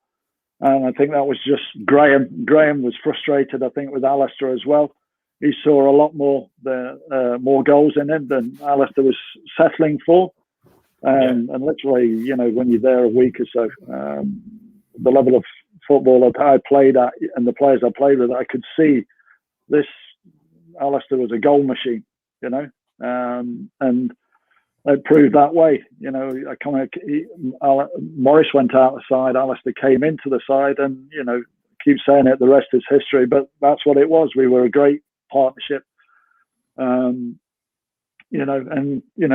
Speaker 3: and I think that was just Graham. Graham was frustrated, I think, with Alistair as well. He saw a lot more goals in him than Alistair was settling for. And literally, when you're there a week or so, the level of football that I played at and the players I played with, I could see this Alistair was a goal machine, and it proved that way. Morris went out the side, Alistair came into the side, and, keep saying it, the rest is history, but that's what it was. We were a great partnership,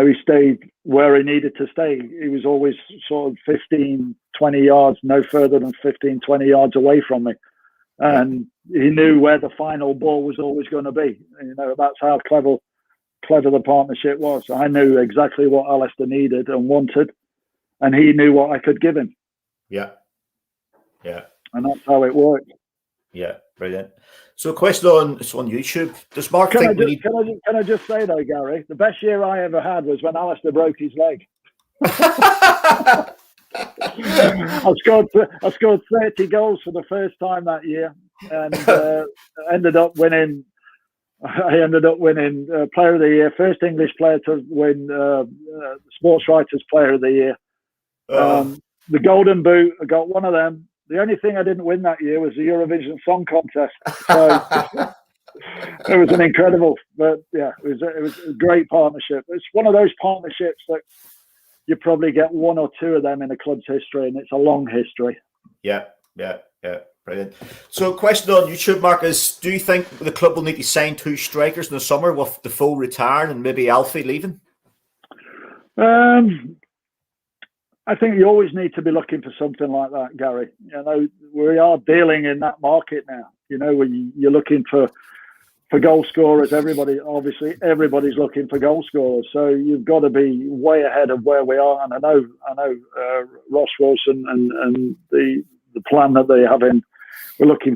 Speaker 3: he stayed where he needed to stay. He was always sort of 15, 20 yards, no further than 15, 20 yards away from me. And he knew where the final ball was always going to be. That's how clever the partnership was. I knew exactly what Alistair needed and wanted, and he knew what I could give him. Yeah. And that's how it worked.
Speaker 1: Yeah, brilliant. So, a question on YouTube. Does Mark think we need...
Speaker 3: Can I just say though, Gary, the best year I ever had was when Alistair broke his leg. I scored 30 goals for the first time that year, and ended up winning. I ended up winning Player of the Year, first English player to win Sports Writers Player of the Year. The Golden Boot, I got one of them. The only thing I didn't win that year was the Eurovision Song Contest. So it was an incredible, but yeah, it was a great partnership. It's one of those partnerships that you probably get one or two of them in a club's history, and it's a long history.
Speaker 1: Yeah, brilliant. So, a question on YouTube, Mark, is: do you think the club will need to sign 2 strikers in the summer with the full retiring and maybe Alfie leaving?
Speaker 3: I think you always need to be looking for something like that, Gary. We are dealing in that market now. When you're looking for goal scorers, everybody's looking for goal scorers. So you've got to be way ahead of where we are. And I know Ross Wilson and the plan that they have in. We're looking,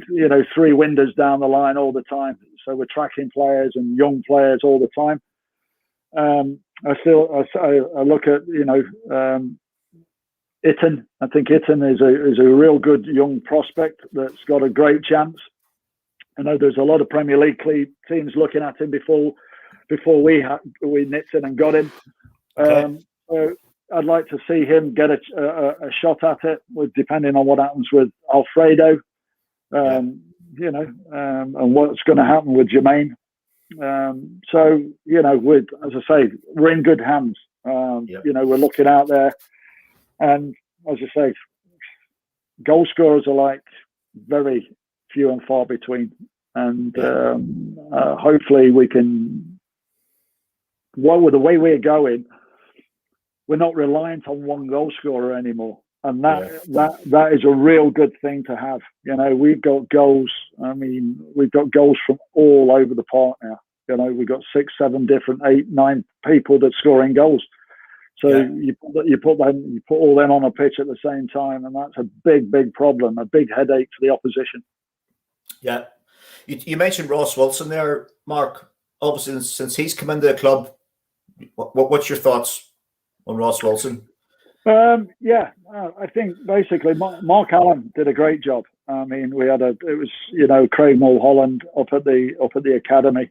Speaker 3: 3 windows down the line all the time. So we're tracking players and young players all the time. I look at Itten. I think Itten is a real good young prospect that's got a great chance. I know there's a lot of Premier League teams looking at him before we nipped in and got him. So I'd like to see him get a shot at it, depending on what happens with Alfredo. you know, and what's going to happen with Jermaine. So, you know, as I say, we're in good hands. You know, we're looking out there, and as I say, goal scorers are like very few and far between, and hopefully we can. Well, with the way we're going, we're not reliant on one goal scorer anymore, and that is a real good thing to have. You know, we've got goals. I mean, we've got goals from all over the park now. You know, we've got 6, 7 different, 8, 9 people that scoring goals. So you put all them on a pitch at the same time, and that's a big problem, a big headache for the opposition. Yeah,
Speaker 1: you mentioned Ross Wilson there, Mark. Obviously, since he's come into the club, what's your thoughts on Ross Wilson?
Speaker 3: I think basically Mark Allen did a great job. I mean, it was you know, Craig Mulholland up at the academy.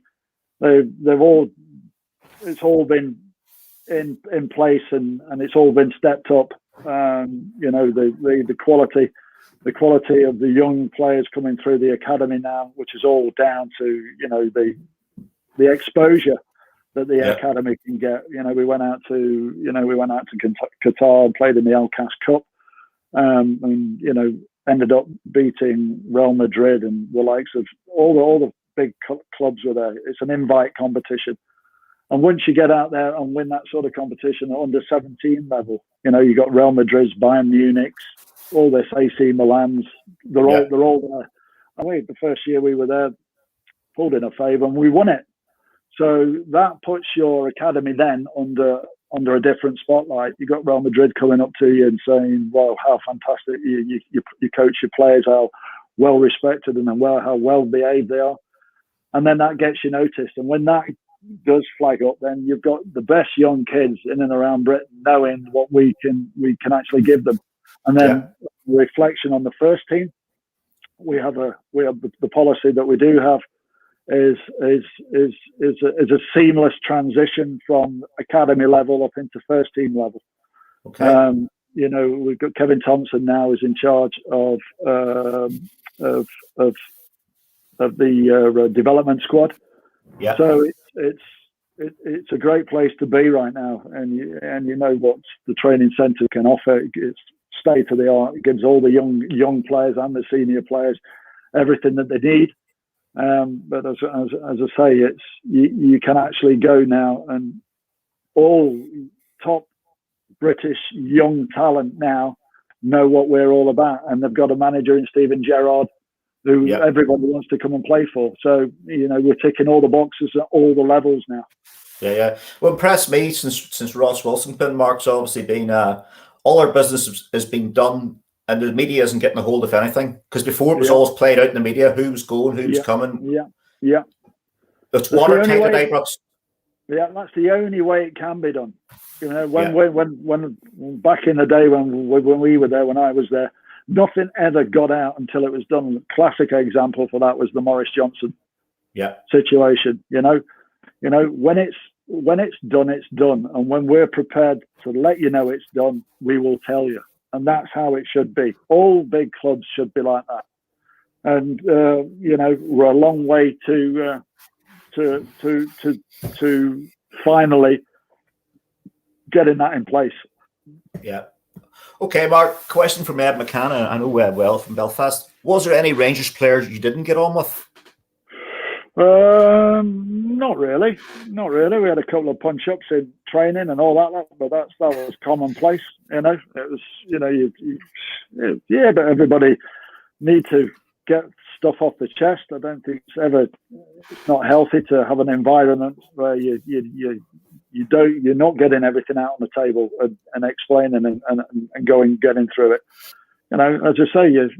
Speaker 3: It's all been in place and it's all been stepped up. You know, the quality of the young players coming through the academy now, which is all down to, you know, the exposure that the academy can get. You know, we went out to Qatar and played in the Al-Kas Cup, and you know, ended up beating Real Madrid and the likes of all the big clubs were there. It's an invite competition, and once you get out there and win that sort of competition at under 17 level, you know, you got Real Madrid's, Bayern Munich's, all this AC Milan's. They're all there. I mean, the first year we were there, pulled in a favour and we won it. So that puts your academy then under a different spotlight. You got Real Madrid coming up to you and saying, "Wow, how fantastic you coach your players, how well respected and how well behaved they are." And then that gets you noticed. And when that does flag up, then you've got the best young kids in and around Britain knowing what we can actually give them. And then reflection on the first team, we have the policy that we do have is a seamless transition from academy level up into first team level. Okay. You know, we've got Kevin Thompson now is in charge of the development squad. Yeah. So it's a great place to be right now, and you know what the training centre can offer. It's state of the art. It gives all the young players and the senior players everything that they need. But as I say, it's you can actually go now, and all top British young talent now know what we're all about, and they've got a manager in Stephen Gerrard who everybody wants to come and play for. So, you know, we're ticking all the boxes at all the levels now. Yeah.
Speaker 1: What impressed me since Ross Wilson, Mark's obviously been all our business has been done, and the media isn't getting a hold of anything, because before it was always played out in the media, who was going, who was coming.
Speaker 3: Yeah.
Speaker 1: It's watertight at Ibrox.
Speaker 3: Yeah, that's the only way it can be done. You know, when back in the day when we were there, when I was there, nothing ever got out until it was done. Classic example for that was the Maurice Johnson situation. You know, when it's done, it's done, and when we're prepared to let you know it's done, we will tell you. And that's how it should be. All big clubs should be like that. And you know, we're a long way to finally getting that in place.
Speaker 1: Yeah. Okay, Mark. Question from Ed McCann. I know well from Belfast. Was there any Rangers players you didn't get on with?
Speaker 3: Not really. We had a couple of punch-ups in training and all that, but that was commonplace. You know, it was. You know, but everybody need to get stuff off the chest. I don't think it's not healthy to have an environment where you're not getting everything out on the table and explaining and getting through it. You know, as I say, you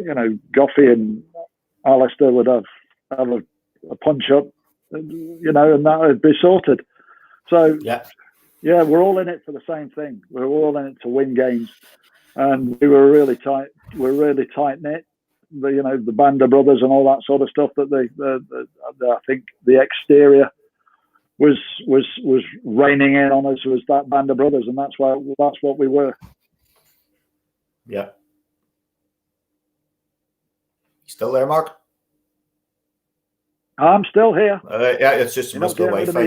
Speaker 3: know, Goffey and Alistair would have a punch up, you know, and that would be sorted. So we're all in it for the same thing. We're all in it to win games, and we were really tight. We're really tight knit. You know, the Banda brothers and all that sort of stuff. That I think the exterior was raining in on us was that Banda brothers, and that's what we were.
Speaker 1: Yeah. Still there, Mark?
Speaker 3: I'm still here.
Speaker 1: Yeah, it's just
Speaker 3: You're
Speaker 1: must
Speaker 3: not
Speaker 1: go
Speaker 3: getting rid of me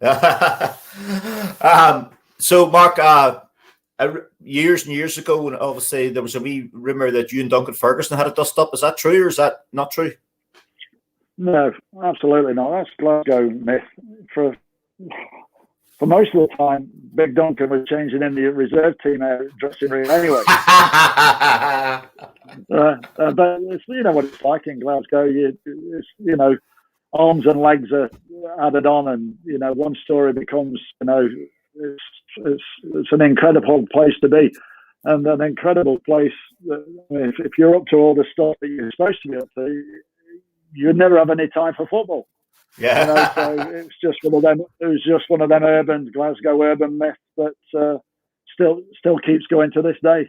Speaker 1: Wi-Fi.
Speaker 3: yet.
Speaker 1: So, Mark, years and years ago, when obviously there was a wee rumour that you and Duncan Ferguson had a dust up. Is that true, or is that not true?
Speaker 3: No, absolutely not. That's Glasgow myth. For most of the time, Big Duncan was changing in the reserve team dressing room anyway. But it's, you know what it's like in Glasgow. Arms and legs are added on, and one story becomes it's an incredible place to be, and an incredible place that, if you're up to all the stuff that you're supposed to be up to, you'd never have any time for football.
Speaker 1: Yeah.
Speaker 3: So it's just one of them. It was just one of them Glasgow urban myths that still keeps going to this day.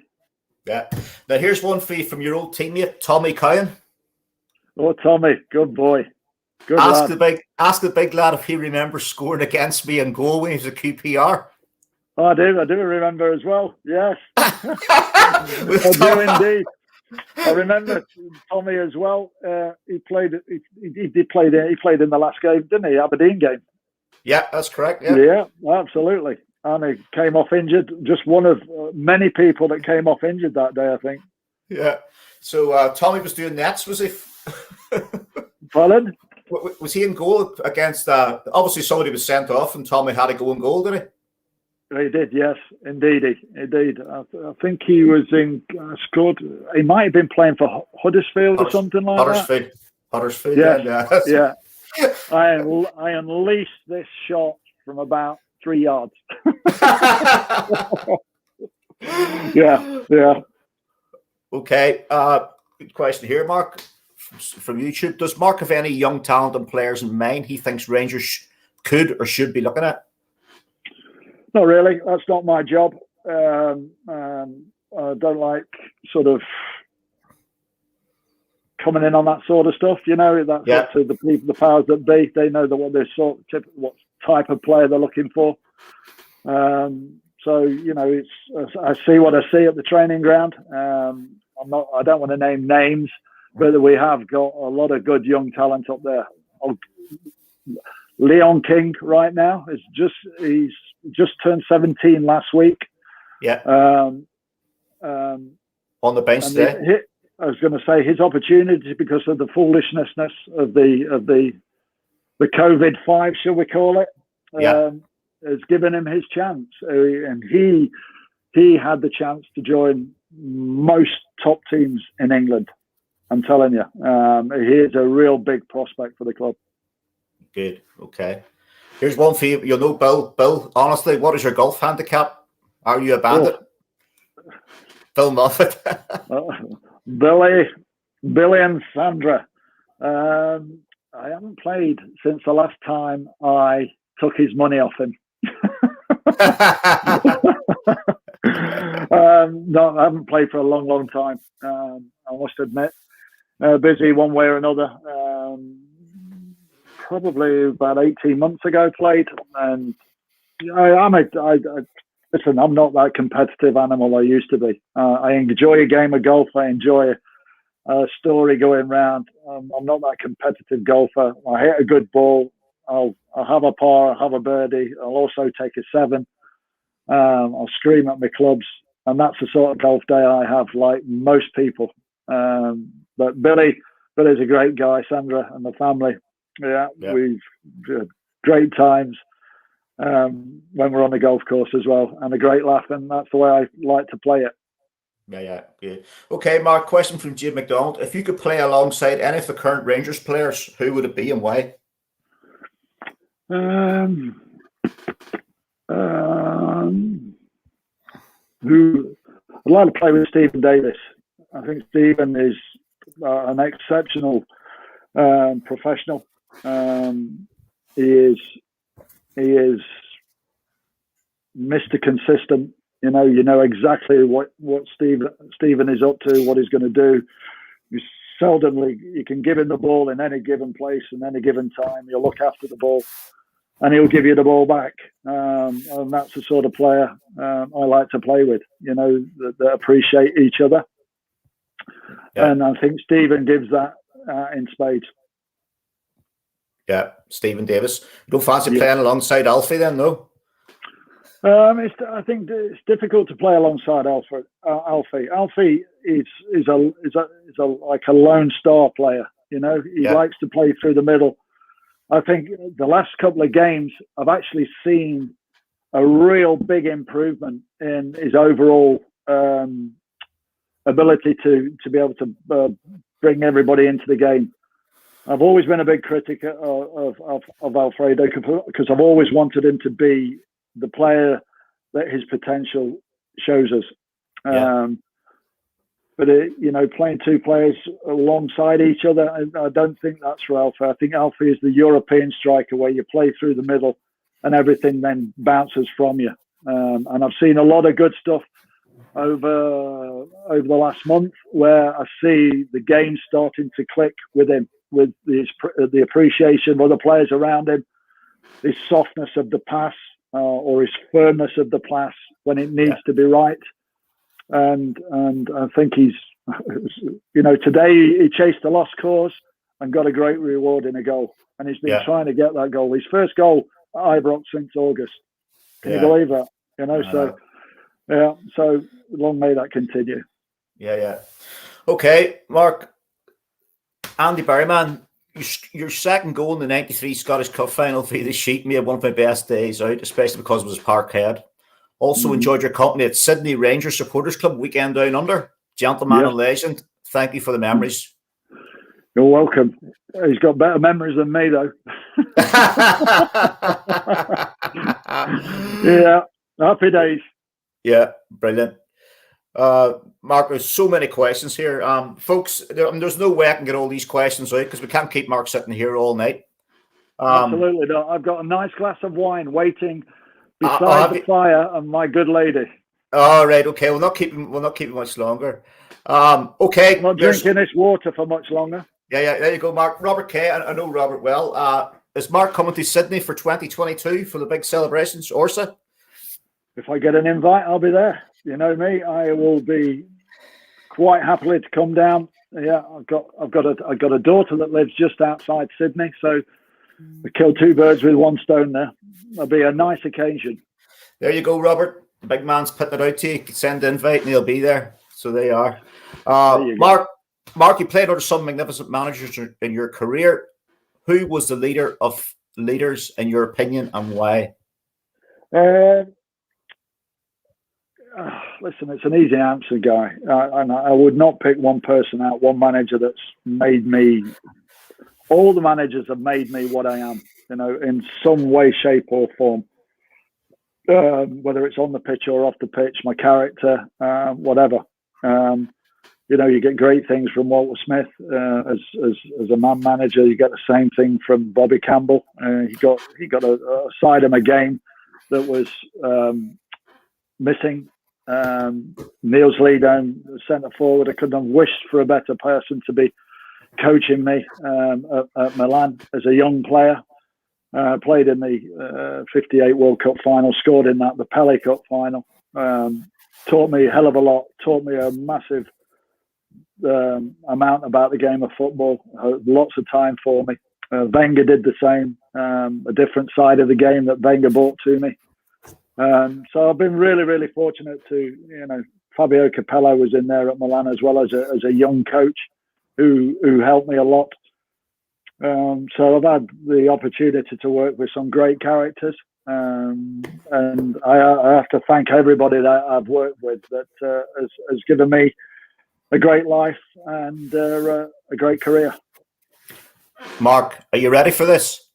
Speaker 1: Yeah. Now here's one for you from your old teammate Tommy Campbell.
Speaker 3: Oh, Tommy, good boy. Good
Speaker 1: ask
Speaker 3: lad.
Speaker 1: the big lad if he remembers scoring against me in goal when he was a QPR.
Speaker 3: Oh, I do remember as well. Yes, I do indeed. I remember Tommy as well. He played in the last game, didn't he? Aberdeen game.
Speaker 1: Yeah, that's correct.
Speaker 3: Yeah, absolutely. And he came off injured. Just one of many people that came off injured that day, I think.
Speaker 1: Yeah. So Tommy was doing nets, was he?
Speaker 3: Pardon?
Speaker 1: Was he in goal against? Obviously, somebody was sent off, and Tommy had to go in goal, did he?
Speaker 3: He did, yes, indeed. I think he was in scored. He might have been playing for Huddersfield or something like that.
Speaker 1: Huddersfield.
Speaker 3: Yeah. I unleashed this shot from about 3 yards. Yeah.
Speaker 1: Okay. Good question here, Mark, from YouTube. Does Mark have any young talented players in mind he thinks Rangers could or should be looking at?
Speaker 3: Not really. That's not my job. I don't like sort of coming in on that sort of stuff. That's up to the people, the powers that be. They know what type of player they're looking for. It's I see what I see at the training ground. I don't want to name names, but we have got a lot of good young talent up there. Leon King right now he's just turned 17 last week.
Speaker 1: Yeah. On the bench today.
Speaker 3: I was going to say his opportunity, because of the foolishness of the COVID-5, shall we call it, has given him his chance, and he had the chance to join most top teams in England. I'm telling you, he is a real big prospect for the club. Good.
Speaker 1: Okay. Here's one for you. You'll know, Bill. Bill, honestly, what is your golf handicap? Are you a bandit? Bill Moffat.
Speaker 3: Billy and Sandra. I haven't played since the last time I took his money off him. No, I haven't played for a long, long time. I must admit. Busy one way or another. Probably about 18 months ago played, and listen, I'm not that competitive animal I used to be. I enjoy a game of golf. I enjoy a story going round. I'm not that competitive golfer. I hit a good ball. I'll have a par, I'll have a birdie. I'll also take a 7. I'll scream at my clubs, and that's the sort of golf day I have, like most people. But Billy's a great guy. Sandra and the family. Yeah. We've had great times when we're on the golf course as well, and a great laugh, and that's the way I like to play it.
Speaker 1: Yeah, good. Okay, Mark, question from Jim McDonald. If you could play alongside any of the current Rangers players, who would it be and why?
Speaker 3: Who I'd like to play with Stephen Davis. I think Stephen is an exceptional professional. He is Mr. Consistent. You know exactly what Stephen is up to, what he's going to do. You can give him the ball in any given place and any given time. He'll look after the ball, and he'll give you the ball back. And that's the sort of player I like to play with. That appreciate each other.
Speaker 1: Yeah.
Speaker 3: And I think Stephen gives that in spades.
Speaker 1: Yeah, Stephen Davis. You don't fancy playing alongside Alfie then, no?
Speaker 3: I think it's difficult to play alongside Alfie. Alfie is like a lone star player. You know, he likes to play through the middle. I think the last couple of games, I've actually seen a real big improvement in his overall ability to be able to bring everybody into the game. I've always been a big critic of Alfredo because I've always wanted him to be the player that his potential shows us. But playing two players alongside each other, I don't think that's for Alfie. I think Alfie is the European striker where you play through the middle and everything then bounces from you. And I've seen a lot of good stuff over the last month where I see the game starting to click with him, with the appreciation of the players around him, his softness of the pass or his firmness of the pass when it needs to be right. And I think he's, today he chased the lost cause and got a great reward in a goal. And he's been trying to get that goal. His first goal at Ibrox since August. Can you believe that? So long may that continue. Yeah.
Speaker 1: Okay, Mark. Andy Berryman, your second goal in the 93 Scottish Cup final for the sheet made one of my best days out, especially because it was Parkhead. Also enjoyed your company at Sydney Rangers Supporters Club weekend down under. Gentleman and legend. Thank you for the memories.
Speaker 3: You're welcome. He's got better memories than me, though. Happy days.
Speaker 1: Yeah, brilliant. Mark, there's so many questions here. Folks, there's no way I can get all these questions out because we can't keep Mark sitting here all night.
Speaker 3: Absolutely not. I've got a nice glass of wine waiting beside the fire and my good lady.
Speaker 1: All right, okay. We'll not keep him much longer. Okay.
Speaker 3: I'm not drinking this water for much longer.
Speaker 1: Yeah, there you go, Mark. Robert K. I know Robert well. Is Mark coming to Sydney for 2022 for the big celebrations, Orsa?
Speaker 3: If I get an invite, I'll be there. You know me, I will be quite happily to come down. Yeah, I've got a daughter that lives just outside Sydney, so I killed two birds with one stone there. It'll be a nice occasion.
Speaker 1: There you go, Robert. The big man's putting it out to you. Send the invite and he'll be there. So they are. Mark, you played under some magnificent managers in your career. Who was the leader of leaders in your opinion and why?
Speaker 3: Listen, it's an easy answer, Guy. And I would not pick one person out, one manager that's made me. All the managers have made me what I am, in some way, shape, or form. Whether it's on the pitch or off the pitch, my character, whatever. You get great things from Walter Smith as a man manager. You get the same thing from Bobby Campbell. He got a side of my game that was missing. Niels Lee down centre forward. I couldn't have wished for a better person to be coaching me at Milan as a young player. Played in the 58 World Cup final, scored in the Pele Cup final. Taught me a hell of a lot, taught me a massive amount about the game of football, lots of time for me. Wenger did the same, a different side of the game that Wenger brought to me. So I've been really, really fortunate to, Fabio Capello was in there at Milan as well as a young coach who helped me a lot. So I've had the opportunity to work with some great characters, and I have to thank everybody that I've worked with that has given me a great life and a great career.
Speaker 1: Mark, are you ready for this?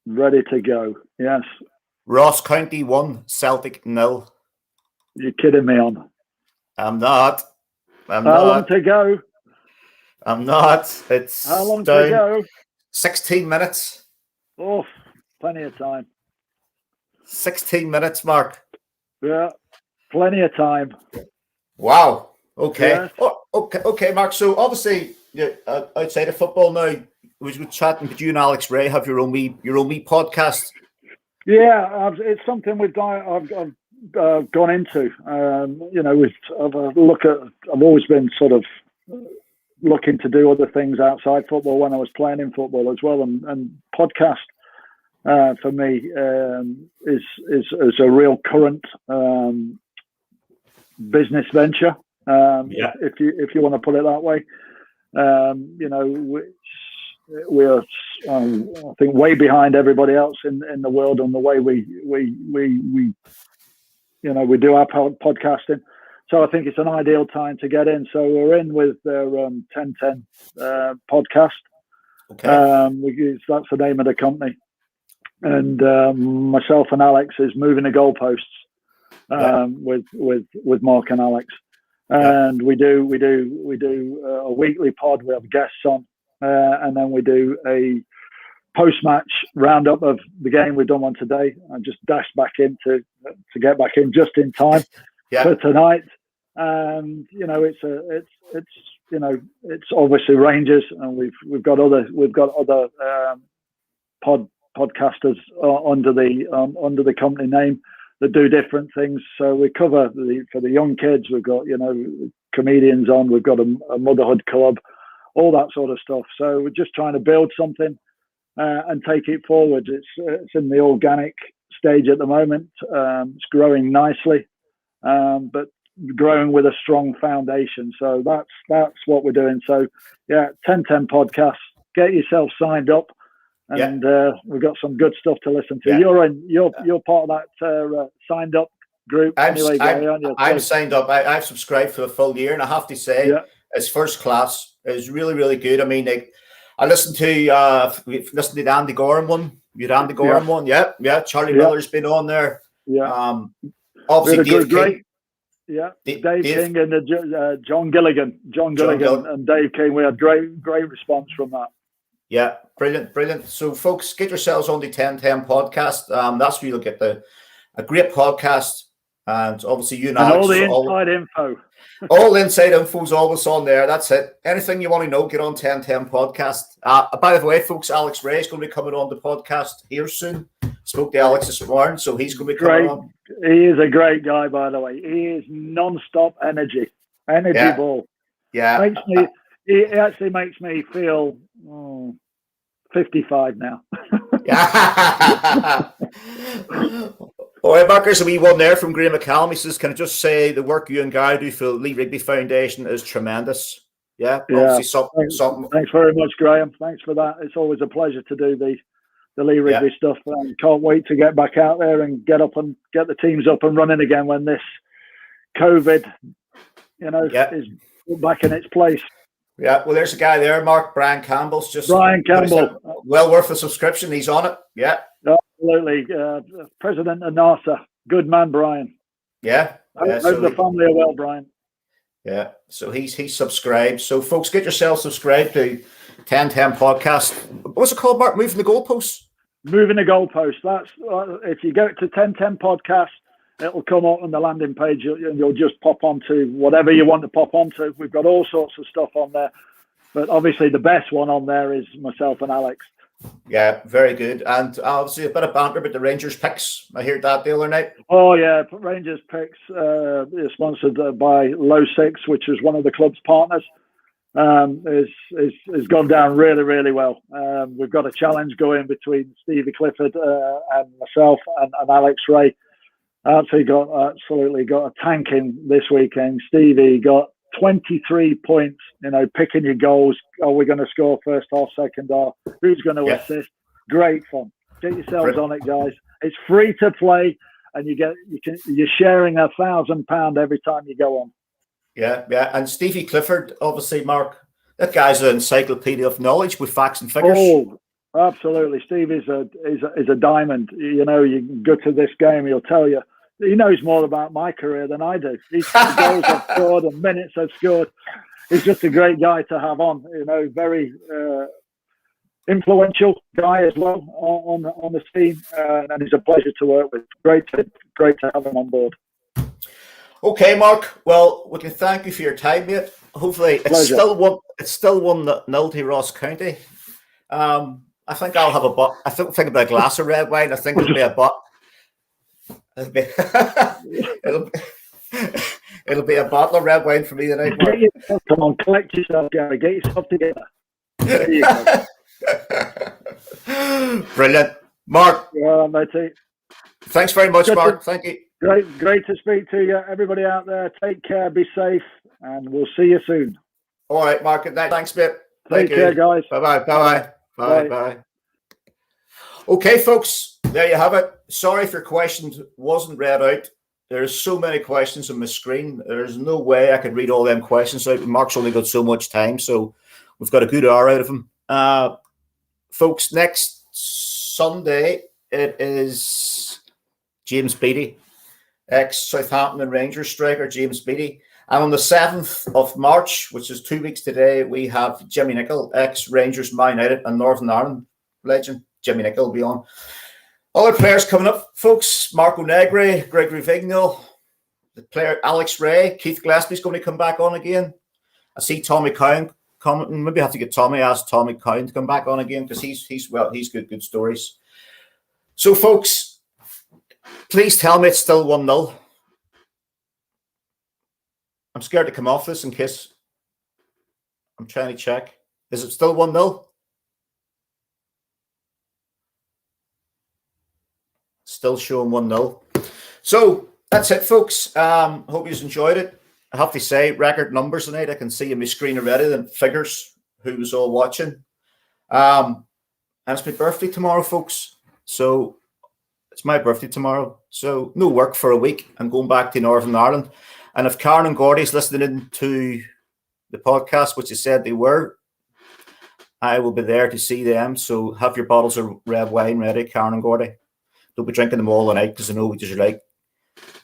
Speaker 3: Ready to go, yes.
Speaker 1: Ross County 1, Celtic 0.
Speaker 3: You're kidding me on.
Speaker 1: I'm not.
Speaker 3: How long to go?
Speaker 1: I'm not. It's
Speaker 3: how long
Speaker 1: down.
Speaker 3: to go?
Speaker 1: 16 minutes.
Speaker 3: Oh, plenty of time.
Speaker 1: 16 minutes, Mark.
Speaker 3: Yeah, plenty of time.
Speaker 1: Wow. Okay.
Speaker 3: Yes.
Speaker 1: Okay, Mark. So obviously, outside of football now, we were chatting. But you and Alex Ray have your own wee podcast.
Speaker 3: Yeah, it's something I've gone into. I've always been sort of looking to do other things outside football when I was playing in football as well. And podcast for me is a real current business venture. If you want to put it that way, we are I think way behind everybody else in the world on the way we do our podcasting. So I think it's an ideal time to get in. So we're in with their 1010 podcast. Okay. That's the name of the company. And myself and Alex is moving the goalposts with Mark and Alex. And we do a weekly pod. We have guests on, and then we do a post-match roundup of the game. We've done one today. I just dashed back in to get back in just in time for tonight. And it's obviously Rangers, and we've got other podcasters under the company name that do different things. So we cover for the young kids. We've got comedians on. We've got a motherhood club, all that sort of stuff. So we're just trying to build something and take it forward. It's in the organic stage at the moment. It's growing nicely, but growing with a strong foundation. So that's what we're doing. So 1010 podcast. Get yourself signed up. And we've got some good stuff to listen to. You're part of that signed up group.
Speaker 1: I'm signed up. I've subscribed for a full year, and I have to say, it's first class. It's really, really good. I mean, I listened to we've listened to the Andy Gorham one. You had Andy Gorham one, Charlie Miller's been on there. Obviously Dave King.
Speaker 3: Dave King and John Gilligan and Dave King. We had great response from that.
Speaker 1: Yeah, brilliant. So, folks, get yourselves on the 1010 podcast. That's where you'll get a great podcast, and obviously you and
Speaker 3: all the inside info.
Speaker 1: All the inside info is always on there. That's it. Anything you want to know, get on 1010 podcast. By the way, folks, Alex Ray is going to be coming on the podcast here soon. Spoke to Alex this morning, so he's going to be coming on.
Speaker 3: He is a great guy, by the way. He is non-stop energy ball.
Speaker 1: Yeah,
Speaker 3: it actually makes me feel 55 now.
Speaker 1: All right, Mark, there's a wee one there from Graham McCallum. He says, can I just say the work you and Guy do for the Lee Rigby Foundation is tremendous. Obviously something.
Speaker 3: Thanks very much, Graham. Thanks for that. It's always a pleasure to do the Lee Rigby stuff. And can't wait to get back out there and get the teams up and running again when this COVID, is back in its place.
Speaker 1: Yeah, well, there's a guy there, Mark, Brian Campbell's just...
Speaker 3: Brian Campbell.
Speaker 1: Well worth a subscription. He's on it. Yeah.
Speaker 3: Absolutely. President of NASA. Good man, Brian.
Speaker 1: Yeah.
Speaker 3: Hope the family are well, Brian.
Speaker 1: Yeah. So he's subscribed. So, folks, get yourself subscribed to 1010 podcast. What's it called, Mark? Moving the goalposts? Moving the
Speaker 3: goalposts. That's if you go to 1010 podcast, it'll come up on the landing page, and you'll just pop onto whatever you want to pop onto. We've got all sorts of stuff on there, but obviously the best one on there is myself and Alex.
Speaker 1: Yeah, very good. And obviously a bit of banter about the Rangers picks. I heard that the other night.
Speaker 3: Oh yeah, Rangers picks is sponsored by Low Six, which is one of the club's partners. Is gone down really, really well. We've got a challenge going between Stevie Clifford and myself and Alex Ray. Absolutely got a tanking this weekend. Stevie got 23 points, picking your goals. Are we going to score first half, second half? Who's going to assist? Great fun. Get yourselves on it, guys. It's free to play, and you're sharing £1,000 every time you go on.
Speaker 1: Yeah. And Stevie Clifford, obviously, Mark, that guy's an encyclopedia of knowledge with facts and figures.
Speaker 3: Oh, absolutely. Steve is a diamond. You go to this game, he'll tell you. He knows more about my career than I do. He's goals I've scored and minutes I've scored. He's just a great guy to have on. Very influential guy as well on the team, and he's a pleasure to work with. Great to have him on board.
Speaker 1: Okay, Mark. Well, we can thank you for your time, mate. Hopefully, it's still 1-0 to Ross County. I think I'll have I think about a glass of red wine. I think it'll be a It'll be a bottle of red wine for me tonight, Mark.
Speaker 3: Come on, collect yourself, Gary. Get yourself together. There you go.
Speaker 1: Brilliant. Mark,
Speaker 3: Yeah, matey.
Speaker 1: thanks very much, Mark. Thank you.
Speaker 3: Great to speak to you. Everybody out there, take care, be safe, and we'll see you soon.
Speaker 1: All right, Mark. Good night. Thanks, mate.
Speaker 3: Take care, guys.
Speaker 1: Bye-bye. Okay, folks, there you have it. Sorry if your questions wasn't read out. There's so many questions on my screen. There's no way I could read all them questions out. Mark's only got so much time, so we've got a good hour out of him. Folks, next Sunday, it is James Beattie, ex-Southampton and Rangers striker James Beattie. And on the 7th of March, which is 2 weeks today, we have Jimmy Nicholl, ex-Rangers, Man United and Northern Ireland legend. Jimmy Nicholl will be on. Other players coming up, folks. Marco Negri, Gregory Vignal, the player Alex Ray, Keith Gillespie's going to come back on again. I see Tommy Cowan commenting. Maybe I have to get ask Tommy Cowan to come back on again because he's good stories. So, folks, please tell me it's still 1-0. I'm scared to come off this in case I'm trying to check. Is it still 1-0? Still showing 1-0. So that's it, folks. Hope you enjoyed it. I have to say, record numbers tonight. I can see on my screen already the figures who was all watching. And it's my birthday tomorrow, folks. So it's my birthday tomorrow. So no work for a week. I'm going back to Northern Ireland. And if Karen and Gordy's listening in to the podcast, which they said they were, I will be there to see them. So have your bottles of red wine ready, Karen and Gordy. Don't be drinking them all the night because I know what you like.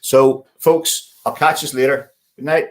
Speaker 1: So, folks, I'll catch you later. Good night.